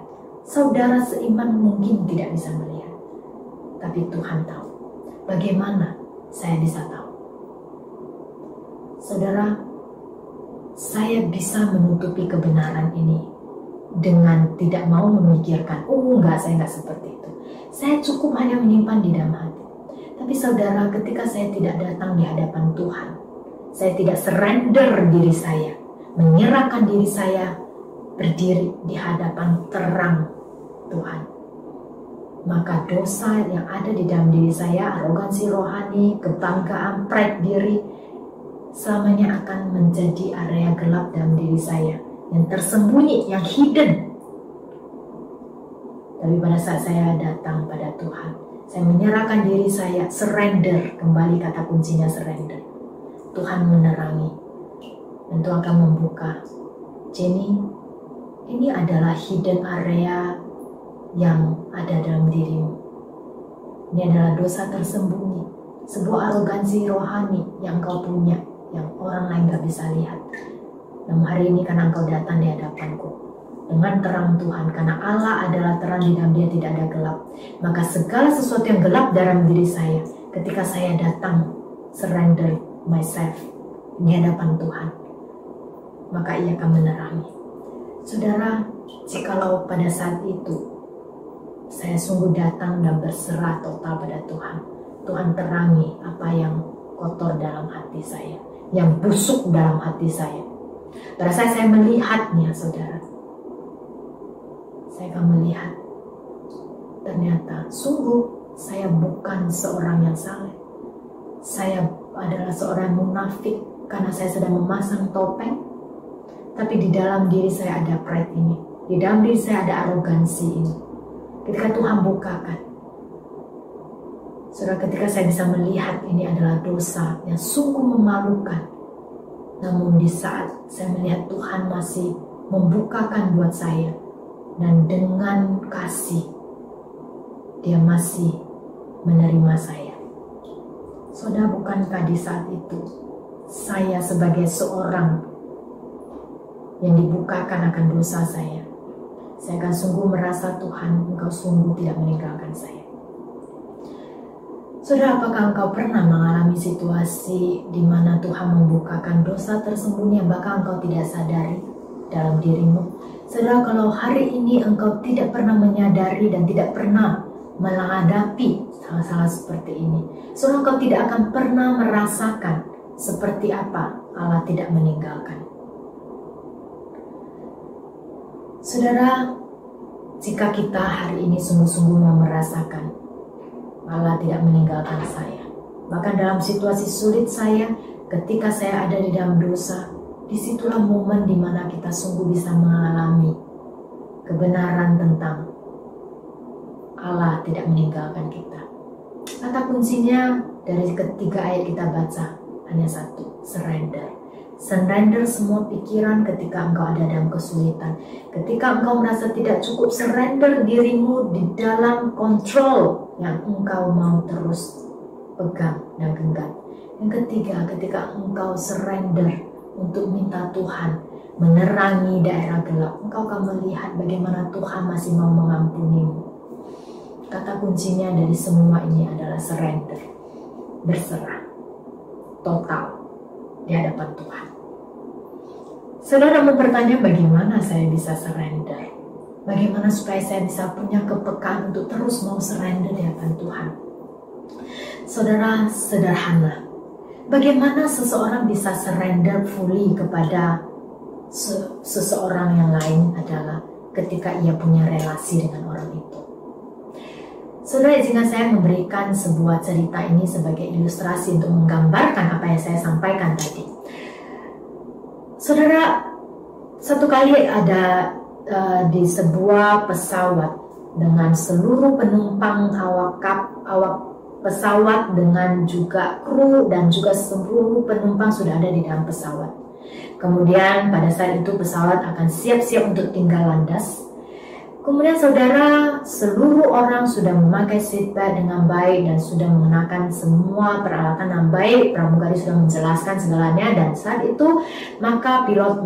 Saudara seiman mungkin tidak bisa melihat. Tapi Tuhan tahu. Bagaimana saya bisa tahu? Saudara, saya bisa menutupi kebenaran ini dengan tidak mau memikirkan, saya enggak seperti itu. Saya cukup hanya menyimpan di dalam hati. Tapi saudara, ketika saya tidak datang di hadapan Tuhan, saya tidak surrender diri saya, menyerahkan diri saya, berdiri di hadapan terang Tuhan, maka dosa yang ada di dalam diri saya, arogansi rohani, kebanggaan, pride diri, selamanya akan menjadi area gelap dalam diri saya, yang tersembunyi, yang hidden. Tapi pada saat saya datang pada Tuhan, saya menyerahkan diri saya, surrender, kembali kata kuncinya surrender. Tuhan menerangi, dan Tuhan akan membuka. Jenny, ini adalah hidden area yang ada dalam dirimu. Ini adalah dosa tersembunyi, sebuah arogansi rohani yang engkau punya, yang orang lain gak bisa lihat. Namun hari ini karena engkau datang di hadapanku dengan terang Tuhan, karena Allah adalah terang, di dalam dia tidak ada gelap, maka segala sesuatu yang gelap dalam diri saya, ketika saya datang surrender myself di hadapan Tuhan, maka ia akan menerangi. Saudara, jikalau pada saat itu saya sungguh datang dan berserah total pada Tuhan, Tuhan terangi apa yang kotor dalam hati saya, yang busuk dalam hati saya. Pada saat saya melihatnya, saudara, saya akan melihat ternyata sungguh saya bukan seorang yang saleh. Saya adalah seorang munafik karena saya sedang memasang topeng. Tapi di dalam diri saya ada pride ini, di dalam diri saya ada arogansi ini. Ketika Tuhan bukakan, saudara, ketika saya bisa melihat ini adalah dosa yang sungguh memalukan, namun di saat saya melihat Tuhan masih membukakan buat saya, dan dengan kasih dia masih menerima saya. Saudara, bukankah di saat itu saya sebagai seorang yang dibukakan akan dosa saya akan sungguh merasa, Tuhan, engkau sungguh tidak meninggalkan saya. Saudara, apakah engkau pernah mengalami situasi di mana Tuhan membukakan dosa tersembunyi yang bahkan engkau tidak sadari dalam dirimu? Saudara, kalau hari ini engkau tidak pernah menyadari dan tidak pernah menghadapi hal-hal seperti ini, saudara, engkau tidak akan pernah merasakan seperti apa Allah tidak meninggalkan. Saudara, jika kita hari ini sungguh-sungguh mau merasakan Allah tidak meninggalkan saya, bahkan dalam situasi sulit saya, ketika saya ada di dalam dosa, disitulah momen di mana kita sungguh bisa mengalami kebenaran tentang Allah tidak meninggalkan kita. Kata kuncinya dari ketiga ayat kita baca hanya satu, surrender. Surrender semua pikiran ketika engkau ada dalam kesulitan. Ketika engkau merasa tidak cukup, surrender dirimu di dalam kontrol yang engkau mau terus pegang dan genggam. Yang ketiga, ketika engkau surrender untuk minta Tuhan menerangi daerah gelap, engkau akan melihat bagaimana Tuhan masih mau mengampunimu. Kata kuncinya dari semua ini adalah surrender, berserah, total di hadapan Tuhan. Saudara mau bertanya, bagaimana saya bisa surrender? Bagaimana supaya saya bisa punya kepekaan untuk terus mau surrender di hadapan Tuhan? Saudara, sederhana. Bagaimana seseorang bisa surrender fully kepada seseorang yang lain adalah ketika ia punya relasi dengan orang itu. Saudara, izinkan saya memberikan sebuah cerita ini sebagai ilustrasi untuk menggambarkan apa yang saya sampaikan tadi. Saudara, satu kali ada di sebuah pesawat dengan seluruh penumpang awak pesawat dengan juga kru dan juga seluruh penumpang sudah ada di dalam pesawat. Kemudian pada saat itu pesawat akan siap-siap untuk tinggal landas. Kemudian saudara, seluruh orang sudah memakai seatbelt dengan baik dan sudah mengenakan semua peralatan yang baik. Pramugari sudah menjelaskan segalanya, dan saat itu maka pilot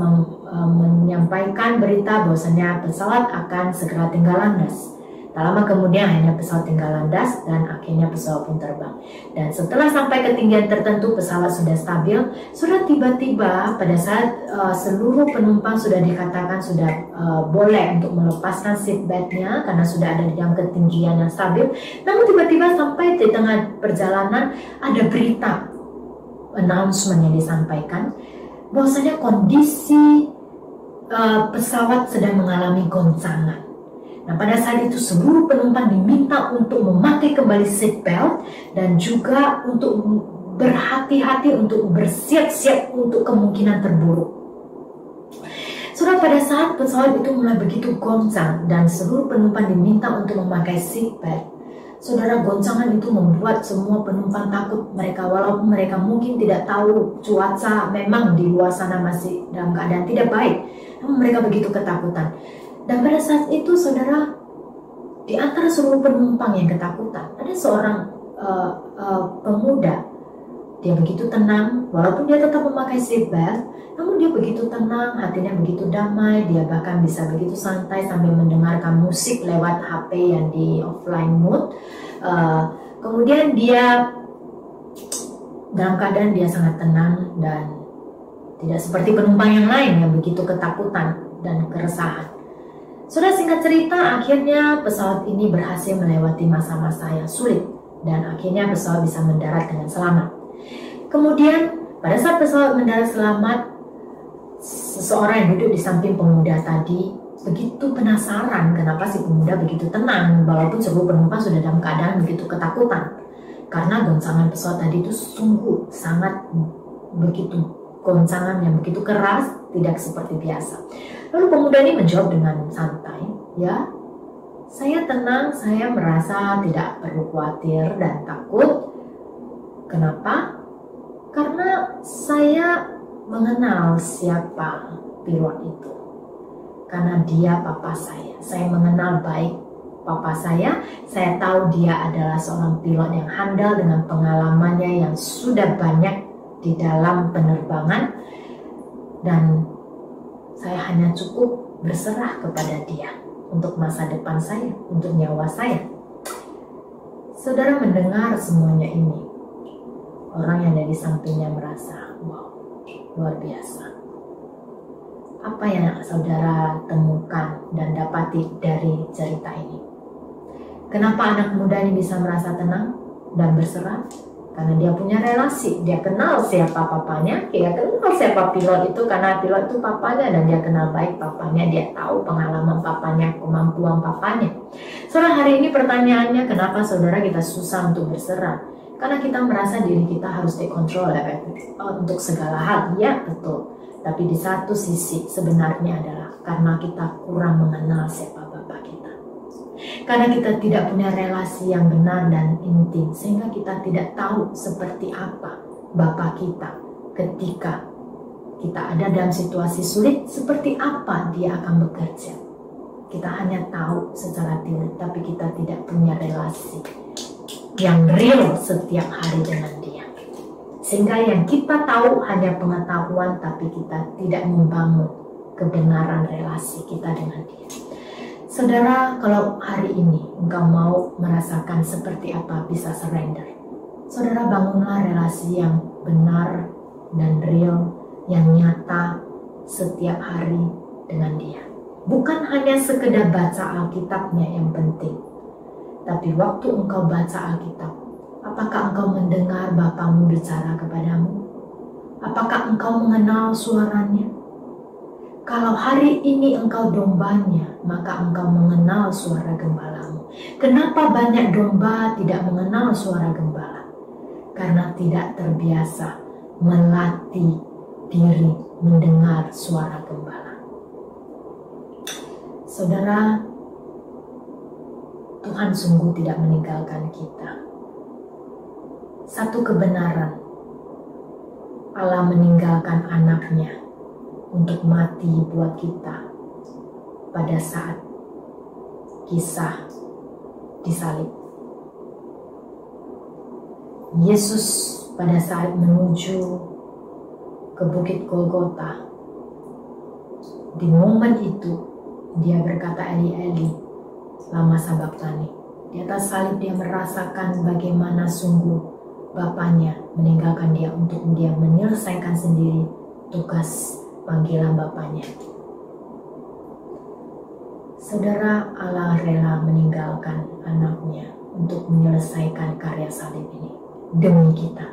menyampaikan berita bahwasanya pesawat akan segera tinggal landas. Tak lama kemudian akhirnya pesawat tinggal landas dan akhirnya pesawat pun terbang. Dan setelah sampai ketinggian tertentu pesawat sudah stabil, sudah tiba-tiba pada saat seluruh penumpang sudah dikatakan sudah boleh untuk melepaskan seatbeltnya karena sudah ada di dalam ketinggian yang stabil. Namun tiba-tiba sampai di tengah perjalanan ada berita announcement yang disampaikan bahwasanya kondisi pesawat sedang mengalami goncangan. Nah, pada saat itu seluruh penumpang diminta untuk memakai kembali seatbelt dan juga untuk berhati-hati, untuk bersiap-siap untuk kemungkinan terburuk. Saudara, pada saat pesawat itu mulai begitu goncang dan seluruh penumpang diminta untuk memakai seatbelt, saudara, goncangan itu membuat semua penumpang takut. Mereka, walaupun mereka mungkin tidak tahu cuaca memang di luar sana masih dalam keadaan tidak baik, namun mereka begitu ketakutan. Dan pada saat itu, saudara, di antara seluruh penumpang yang ketakutan, ada seorang pemuda. Dia begitu tenang, walaupun dia tetap memakai seatbelt, namun dia begitu tenang, hatinya begitu damai. Dia bahkan bisa begitu santai sambil mendengarkan musik lewat HP yang di offline mode. Kemudian dia dalam keadaan dia sangat tenang dan tidak seperti penumpang yang lain yang begitu ketakutan dan keresahan. Sudah singkat cerita, akhirnya pesawat ini berhasil melewati masa-masa yang sulit dan akhirnya pesawat bisa mendarat dengan selamat. Kemudian pada saat pesawat mendarat selamat, seseorang yang duduk di samping pemuda tadi begitu penasaran kenapa si pemuda begitu tenang walaupun seluruh penumpang sudah dalam keadaan begitu ketakutan. Karena goncangan pesawat tadi itu sungguh sangat begitu goncangan yang begitu keras, tidak seperti biasa. Lalu pemuda ini menjawab dengan santai, ya, saya tenang, saya merasa tidak perlu khawatir dan takut. Kenapa? Karena saya mengenal siapa pilot itu. Karena dia papa saya mengenal baik papa saya tahu dia adalah seorang pilot yang handal dengan pengalamannya yang sudah banyak di dalam penerbangan, dan saya hanya cukup berserah kepada dia untuk masa depan saya, untuk nyawa saya. Saudara mendengar semuanya ini, orang yang ada di sampingnya merasa, wow, luar biasa. Apa yang saudara temukan dan dapati dari cerita ini? Kenapa anak muda ini bisa merasa tenang dan berserah? Karena dia punya relasi, dia kenal siapa papanya, dia kenal siapa pilot itu karena pilot itu papanya dan dia kenal baik papanya, dia tahu pengalaman papanya, kemampuan papanya. Saudara, hari ini pertanyaannya, kenapa saudara kita susah untuk berserah? Karena kita merasa diri kita harus take control untuk segala hal. Ya, betul. Tapi di satu sisi sebenarnya adalah karena kita kurang mengenal siapa Bapa kita. Karena kita tidak punya relasi yang benar dan intim, sehingga kita tidak tahu seperti apa Bapa kita ketika kita ada dalam situasi sulit, seperti apa Dia akan bekerja. Kita hanya tahu secara teori, tapi kita tidak punya relasi yang real setiap hari dengan Dia. Sehingga yang kita tahu hanya pengetahuan, tapi kita tidak membangun kebenaran relasi kita dengan Dia. Saudara, kalau hari ini engkau mau merasakan seperti apa bisa surrender, saudara bangunlah relasi yang benar dan real, yang nyata setiap hari dengan Dia. Bukan hanya sekedar baca Alkitabnya yang penting, tapi waktu engkau baca Alkitab, apakah engkau mendengar Bapamu bicara kepadamu? Apakah engkau mengenal suaranya? Kalau hari ini engkau dombanya, maka engkau mengenal suara gembalamu. Kenapa banyak domba tidak mengenal suara gembala? Karena tidak terbiasa melatih diri mendengar suara gembala. Saudara, Tuhan sungguh tidak meninggalkan kita. Satu kebenaran, Allah meninggalkan anaknya untuk mati buat kita pada saat kisah disalib. Yesus pada saat menuju ke Bukit Golgota, di momen itu dia berkata, Eli Eli lama sabachthani. Di atas salib dia merasakan bagaimana sungguh Bapaknya meninggalkan dia untuk dia menyelesaikan sendiri tugas panggilan Bapaknya. Saudara, Allah rela meninggalkan anaknya untuk menyelesaikan karya salib ini demi kita.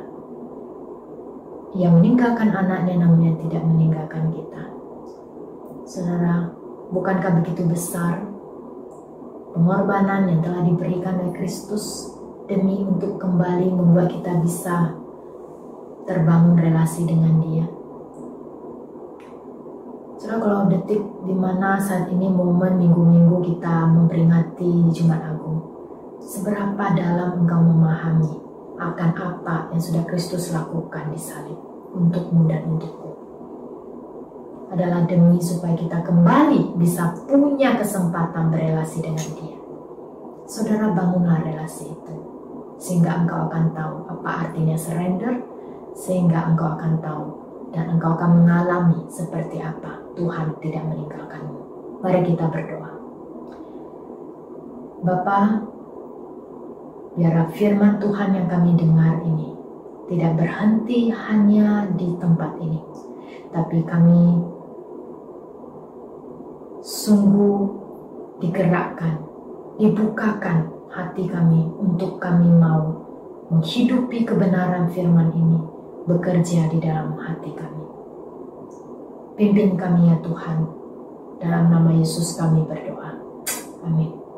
Ia meninggalkan anaknya namun ia tidak meninggalkan kita. Saudara, bukankah begitu besar pengorbanan yang telah diberikan oleh Kristus demi untuk kembali membuat kita bisa terbangun relasi dengan Dia? Saudara, kalau detik dimana saat ini momen minggu-minggu kita memperingati Jumat Agung, seberapa dalam engkau memahami akan apa yang sudah Kristus lakukan di salib untukmu dan untukku? Adalah demi supaya kita kembali bisa punya kesempatan berelasi dengan Dia. Saudara, bangunlah relasi itu, sehingga engkau akan tahu apa artinya surrender, sehingga engkau akan tahu dan engkau akan mengalami seperti apa Tuhan tidak meninggalkanmu. Mari kita berdoa. Bapa, biarlah firman Tuhan yang kami dengar ini tidak berhenti hanya di tempat ini, tapi kami sungguh digerakkan, dibukakan hati kami untuk kami mau menghidupi kebenaran firman ini bekerja di dalam hati kami. Pimpin kami ya Tuhan, dalam nama Yesus kami berdoa. Amin.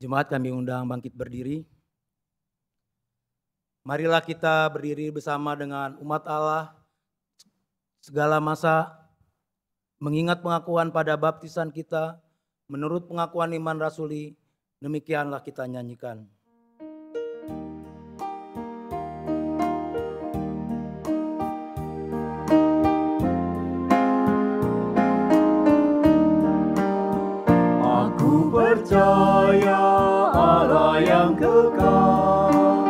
Jemaat kami undang bangkit berdiri. Marilah kita berdiri bersama dengan umat Allah segala masa, mengingat pengakuan pada baptisan kita, menurut pengakuan iman rasuli, demikianlah kita nyanyikan. Aku percaya Allah yang kekal,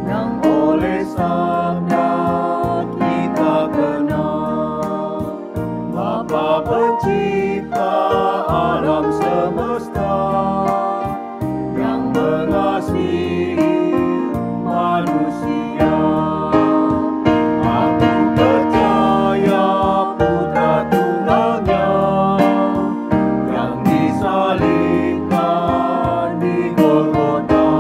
yang oleh sabda kita kenal, Bapa pencipta alam semesta, yang mengasihi manusia. Aku percaya Putra Tunggalnya yang disalibkan di Golgota,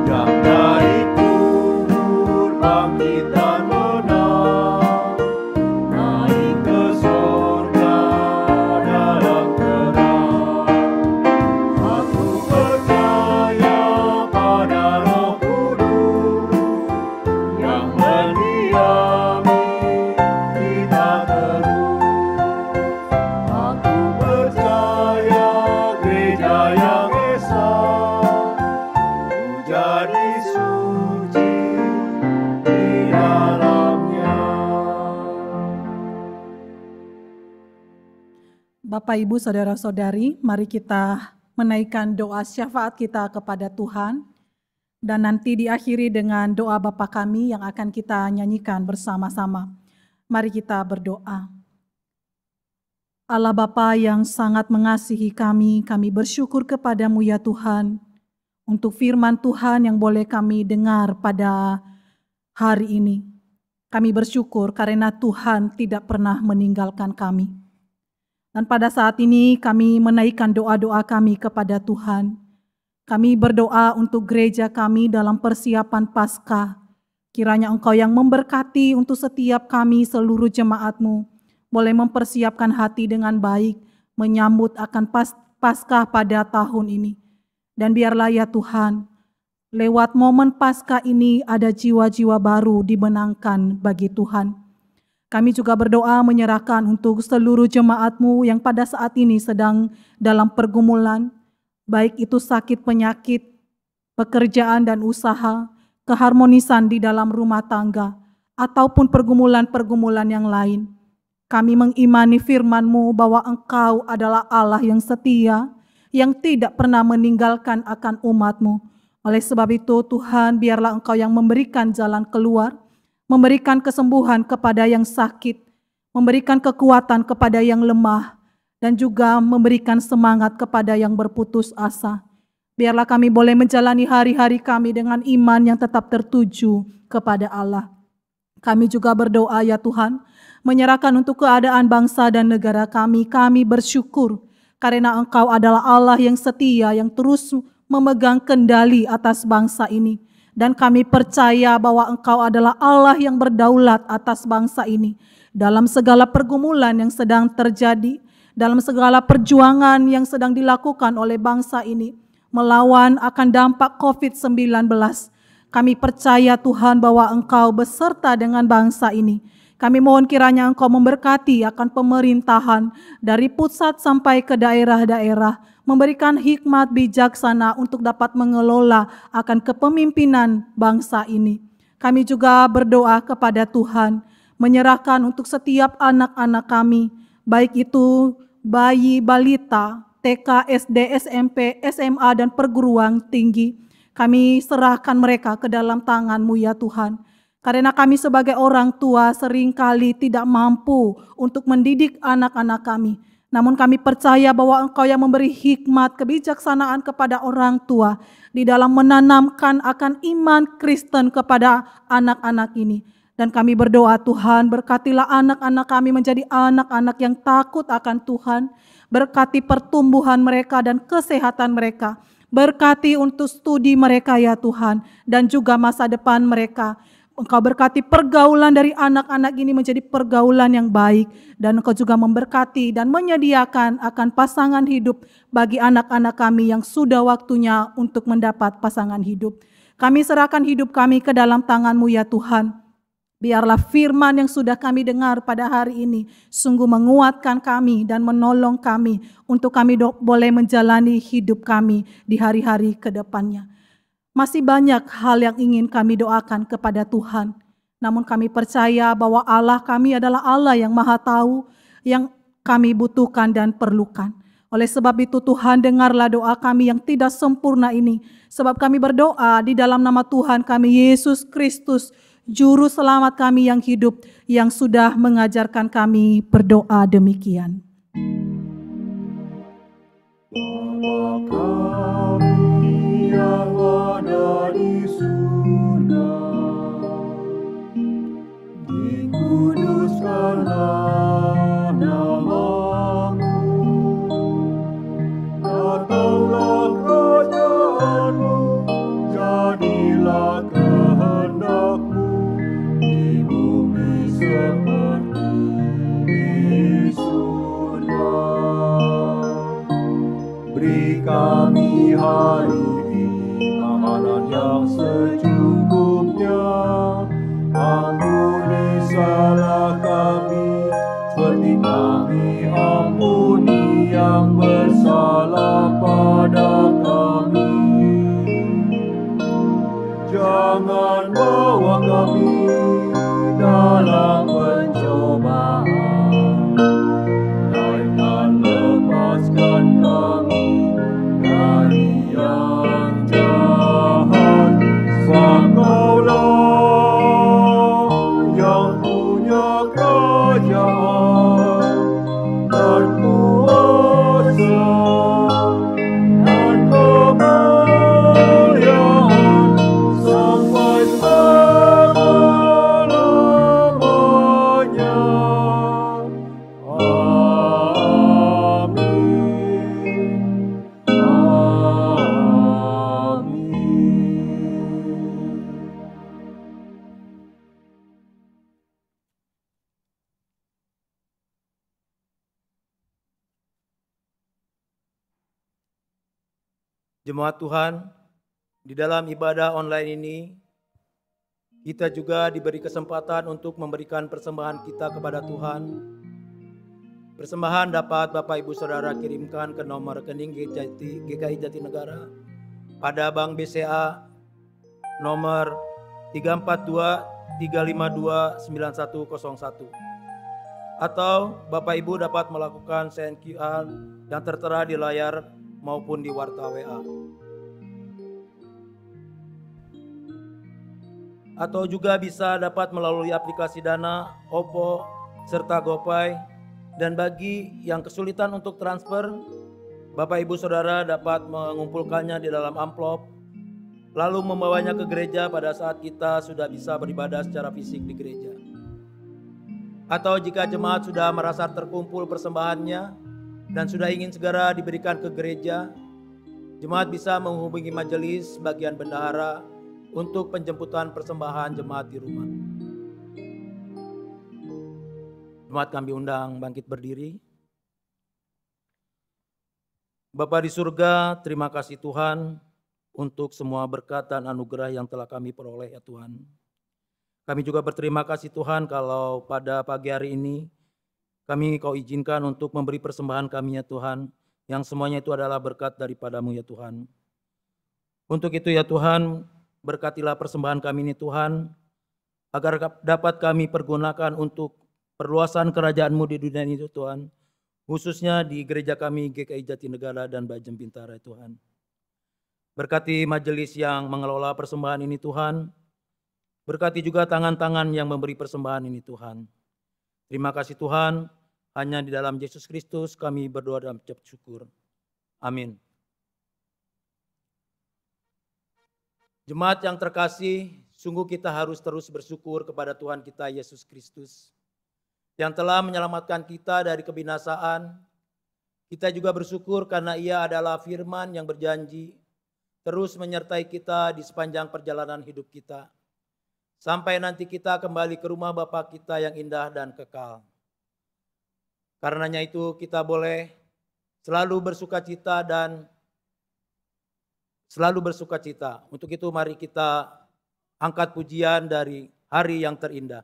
yang dari kubur bangkit dan menang, naik ke surga dalam terang. Aku percaya pada Roh Kudus yang mendiami kita terus. Aku percaya gereja yang esa, ku jadi suci di dalamnya. Bapak, Ibu, Saudara-saudari, mari kita menaikkan doa syafaat kita kepada Tuhan. Dan nanti diakhiri dengan doa Bapa kami yang akan kita nyanyikan bersama-sama. Mari kita berdoa. Allah Bapa yang sangat mengasihi kami bersyukur kepadamu ya Tuhan, untuk firman Tuhan yang boleh kami dengar pada hari ini. Kami bersyukur karena Tuhan tidak pernah meninggalkan kami. Dan pada saat ini kami menaikkan doa-doa kami kepada Tuhan. Kami berdoa untuk gereja kami dalam persiapan Paskah. Kiranya Engkau yang memberkati untuk setiap kami seluruh jemaat-Mu, boleh mempersiapkan hati dengan baik, menyambut akan Paskah pada tahun ini. Dan biarlah ya Tuhan, lewat momen Paskah ini ada jiwa-jiwa baru dimenangkan bagi Tuhan. Kami juga berdoa menyerahkan untuk seluruh jemaat-Mu yang pada saat ini sedang dalam pergumulan, baik itu sakit penyakit, pekerjaan dan usaha, keharmonisan di dalam rumah tangga, ataupun pergumulan-pergumulan yang lain. Kami mengimani firman-Mu bahwa Engkau adalah Allah yang setia, yang tidak pernah meninggalkan akan umat-Mu. Oleh sebab itu Tuhan, biarlah Engkau yang memberikan jalan keluar, memberikan kesembuhan kepada yang sakit, memberikan kekuatan kepada yang lemah, dan juga memberikan semangat kepada yang berputus asa. Biarlah kami boleh menjalani hari-hari kami dengan iman yang tetap tertuju kepada Allah. Kami juga berdoa ya Tuhan, menyerahkan untuk keadaan bangsa dan negara kami. Kami bersyukur karena Engkau adalah Allah yang setia, yang terus memegang kendali atas bangsa ini. Dan kami percaya bahwa Engkau adalah Allah yang berdaulat atas bangsa ini. Dalam segala pergumulan yang sedang terjadi, dalam segala perjuangan yang sedang dilakukan oleh bangsa ini, melawan akan dampak COVID-19. Kami percaya Tuhan bahwa Engkau beserta dengan bangsa ini. Kami mohon kiranya Engkau memberkati akan pemerintahan dari pusat sampai ke daerah-daerah, memberikan hikmat bijaksana untuk dapat mengelola akan kepemimpinan bangsa ini. Kami juga berdoa kepada Tuhan, menyerahkan untuk setiap anak-anak kami, baik itu bayi, balita, TK, SD, SMP, SMA, dan perguruan tinggi. Kami serahkan mereka ke dalam tangan-Mu ya Tuhan. Karena kami sebagai orang tua seringkali tidak mampu untuk mendidik anak-anak kami. Namun kami percaya bahwa Engkau yang memberi hikmat kebijaksanaan kepada orang tua di dalam menanamkan akan iman Kristen kepada anak-anak ini. Dan kami berdoa Tuhan, berkatilah anak-anak kami menjadi anak-anak yang takut akan Tuhan. Berkati pertumbuhan mereka dan kesehatan mereka. Berkati untuk studi mereka ya Tuhan, dan juga masa depan mereka. Engkau berkati pergaulan dari anak-anak ini menjadi pergaulan yang baik. Dan Engkau juga memberkati dan menyediakan akan pasangan hidup bagi anak-anak kami yang sudah waktunya untuk mendapat pasangan hidup. Kami serahkan hidup kami ke dalam tangan-Mu ya Tuhan. Biarlah firman yang sudah kami dengar pada hari ini sungguh menguatkan kami dan menolong kami untuk kami boleh menjalani hidup kami di hari-hari ke depannya. Masih banyak hal yang ingin kami doakan kepada Tuhan. Namun kami percaya bahwa Allah kami adalah Allah yang Maha Tahu, yang kami butuhkan dan perlukan. Oleh sebab itu Tuhan, dengarlah doa kami yang tidak sempurna ini. Sebab kami berdoa di dalam nama Tuhan kami Yesus Kristus, Juru Selamat kami yang hidup, yang sudah mengajarkan kami berdoa demikian. Bapa kami yang ada di surga, dikuduskanlah nama-Mu, datanglah kerajaan-Mu, jadilah kehendak-Mu di bumi seperti di surga. Beri kami hari ini makanan yang secukupnya. Ampuni salah kami, seperti kami ampuni yang bersalah pada kami. Jangan bawa kami dalam pencobaan, melainkan lepaskan kami dari yang jahat. Sebab Kau-Lah yang punya kerajaan dan kuasa dan kemuliaan sampai selama-lamanya. Amin. Amin. Jemaat Tuhan, di dalam ibadah online ini, kita juga diberi kesempatan untuk memberikan persembahan kita kepada Tuhan. Persembahan dapat Bapak Ibu Saudara kirimkan ke nomor rekening GKI Jatinegara pada Bank BCA nomor 342-352-9101. Atau Bapak Ibu dapat melakukan scan QR yang tertera di layar maupun di warta WA. Atau juga bisa dapat melalui aplikasi Dana, OVO, serta GoPay. Dan bagi yang kesulitan untuk transfer, Bapak Ibu Saudara dapat mengumpulkannya di dalam amplop, lalu membawanya ke gereja pada saat kita sudah bisa beribadah secara fisik di gereja. Atau jika jemaat sudah merasa terkumpul persembahannya dan sudah ingin segera diberikan ke gereja, jemaat bisa menghubungi majelis bagian bendahara untuk penjemputan persembahan jemaat di rumah. Jemaat kami undang bangkit berdiri. Bapa di surga, terima kasih Tuhan untuk semua berkat dan anugerah yang telah kami peroleh ya Tuhan. Kami juga berterima kasih Tuhan kalau pada pagi hari ini kami Kau izinkan untuk memberi persembahan kami ya Tuhan, yang semuanya itu adalah berkat daripada-Mu ya Tuhan. Untuk itu ya Tuhan, berkatilah persembahan kami ini Tuhan, agar dapat kami pergunakan untuk perluasan kerajaan-Mu di dunia ini Tuhan, khususnya di gereja kami GKI Jatinegara dan Bajem Bintara Tuhan. Berkati majelis yang mengelola persembahan ini Tuhan, berkati juga tangan-tangan yang memberi persembahan ini Tuhan. Terima kasih Tuhan, hanya di dalam Yesus Kristus kami berdoa dan mengucap syukur. Amin. Jemaat yang terkasih, sungguh kita harus terus bersyukur kepada Tuhan kita Yesus Kristus yang telah menyelamatkan kita dari kebinasaan. Kita juga bersyukur karena Ia adalah firman yang berjanji terus menyertai kita di sepanjang perjalanan hidup kita, sampai nanti kita kembali ke rumah Bapa kita yang indah dan kekal. Karenanya itu kita boleh selalu bersukacita dan selalu bersukacita. Untuk itu mari kita angkat pujian dari hari yang terindah.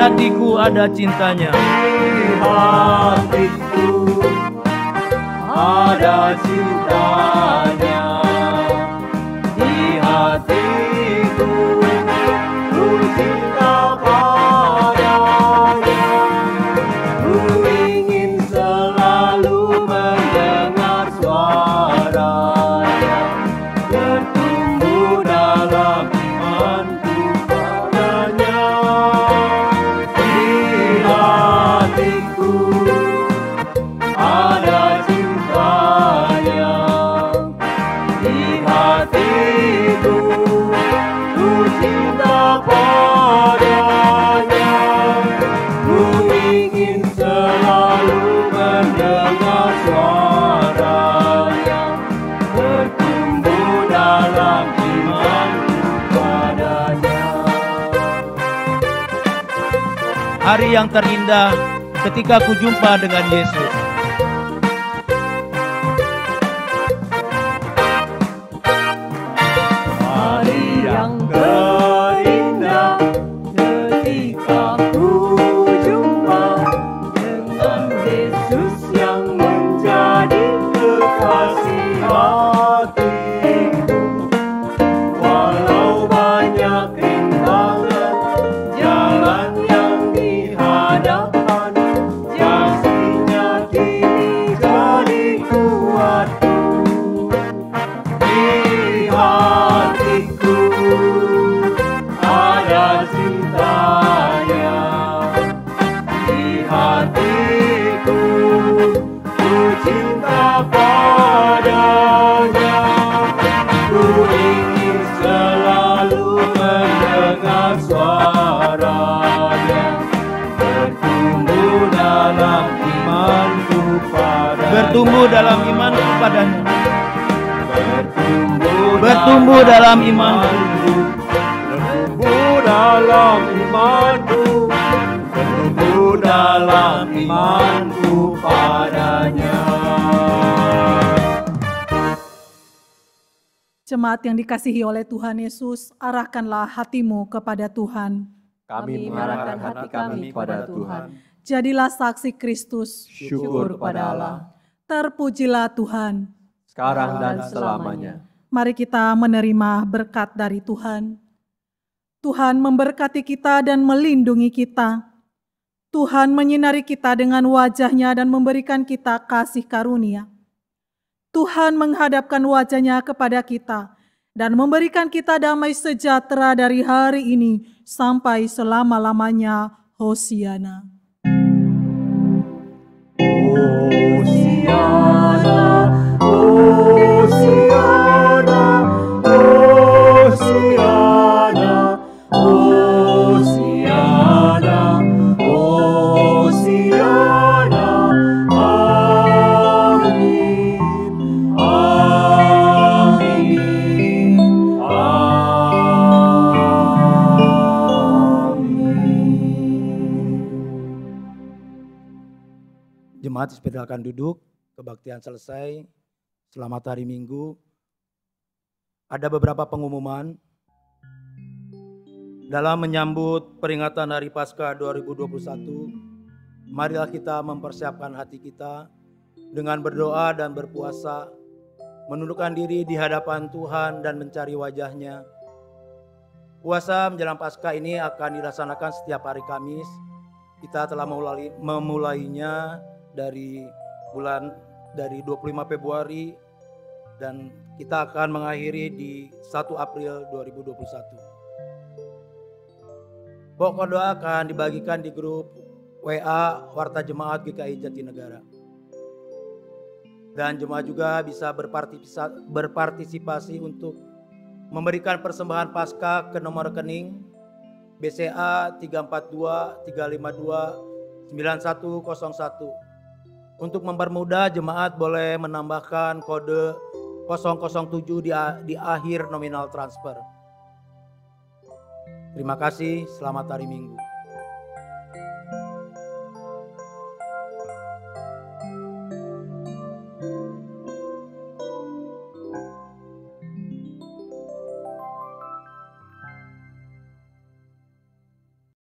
Hatiku ada cintanya. Di hatiku ada cintanya. Di hatiku ku cinta padanya. Ku ingin selalu mendengar suaranya, bertumbuh dalam imanku padanya. Ada cintanya di hatiku, ku cinta padanya. Ku ingin selalu mendengar suaranya, bertumbuh dalam imanku padanya. Hari yang terindah ketika ku jumpa dengan Yesus. Hari yang terindah ketika ku jumpa dengan Yesus yang menjadi kekasih hatiku. Walau banyak rintangan, jalan yang dihadapkan, kasihnya kini jadi kuatku. Di hatiku ada cintanya. Di hatiku ku cinta padanya. Ku ingin selalu mendengar suaranya, bertumbuh dalam imanku padanya. Bertumbuh dalam imanku padanya. Bertumbuh dalam imanku. Bertumbuh dalam imanku. Bertumbuh dalam imanku padanya. Jemaat yang dikasihi oleh Tuhan Yesus, arahkanlah hatimu kepada Tuhan. Kami mengarahkan hati kami kepada Tuhan. Jadilah saksi Kristus. Syukur kepada Allah, Terpujilah Tuhan. sekarang dan selamanya. Mari kita menerima berkat dari Tuhan. Tuhan memberkati kita dan melindungi kita. Tuhan menyinari kita dengan wajah-Nya dan memberikan kita kasih karunia. Tuhan menghadapkan wajah-Nya kepada kita dan memberikan kita damai sejahtera dari hari ini sampai selama-lamanya. Hosiana. Hosiana, Hosiana, Hosiana, Hosiana, Hosiana, amin, amin, amin. Jemaat dipersilakan duduk, kebaktian selesai. Selamat hari Minggu. Ada beberapa pengumuman. Dalam menyambut peringatan Hari Paskah 2021, marilah kita mempersiapkan hati kita dengan berdoa dan berpuasa, menundukkan diri di hadapan Tuhan dan mencari wajah-Nya. Puasa menjelang Paskah ini akan dilaksanakan setiap hari Kamis. Kita telah memulainya dari 25 Februari dan kita akan mengakhiri di 1 April 2021. Pokok doa akan dibagikan di grup WA Warta Jemaat GKI Jatinegara. Dan jemaat juga bisa berpartisipasi untuk memberikan persembahan Paskah ke nomor rekening BCA 342 352 9101. Untuk mempermudah, jemaat boleh menambahkan kode 007 di akhir nominal transfer. Terima kasih, selamat hari Minggu.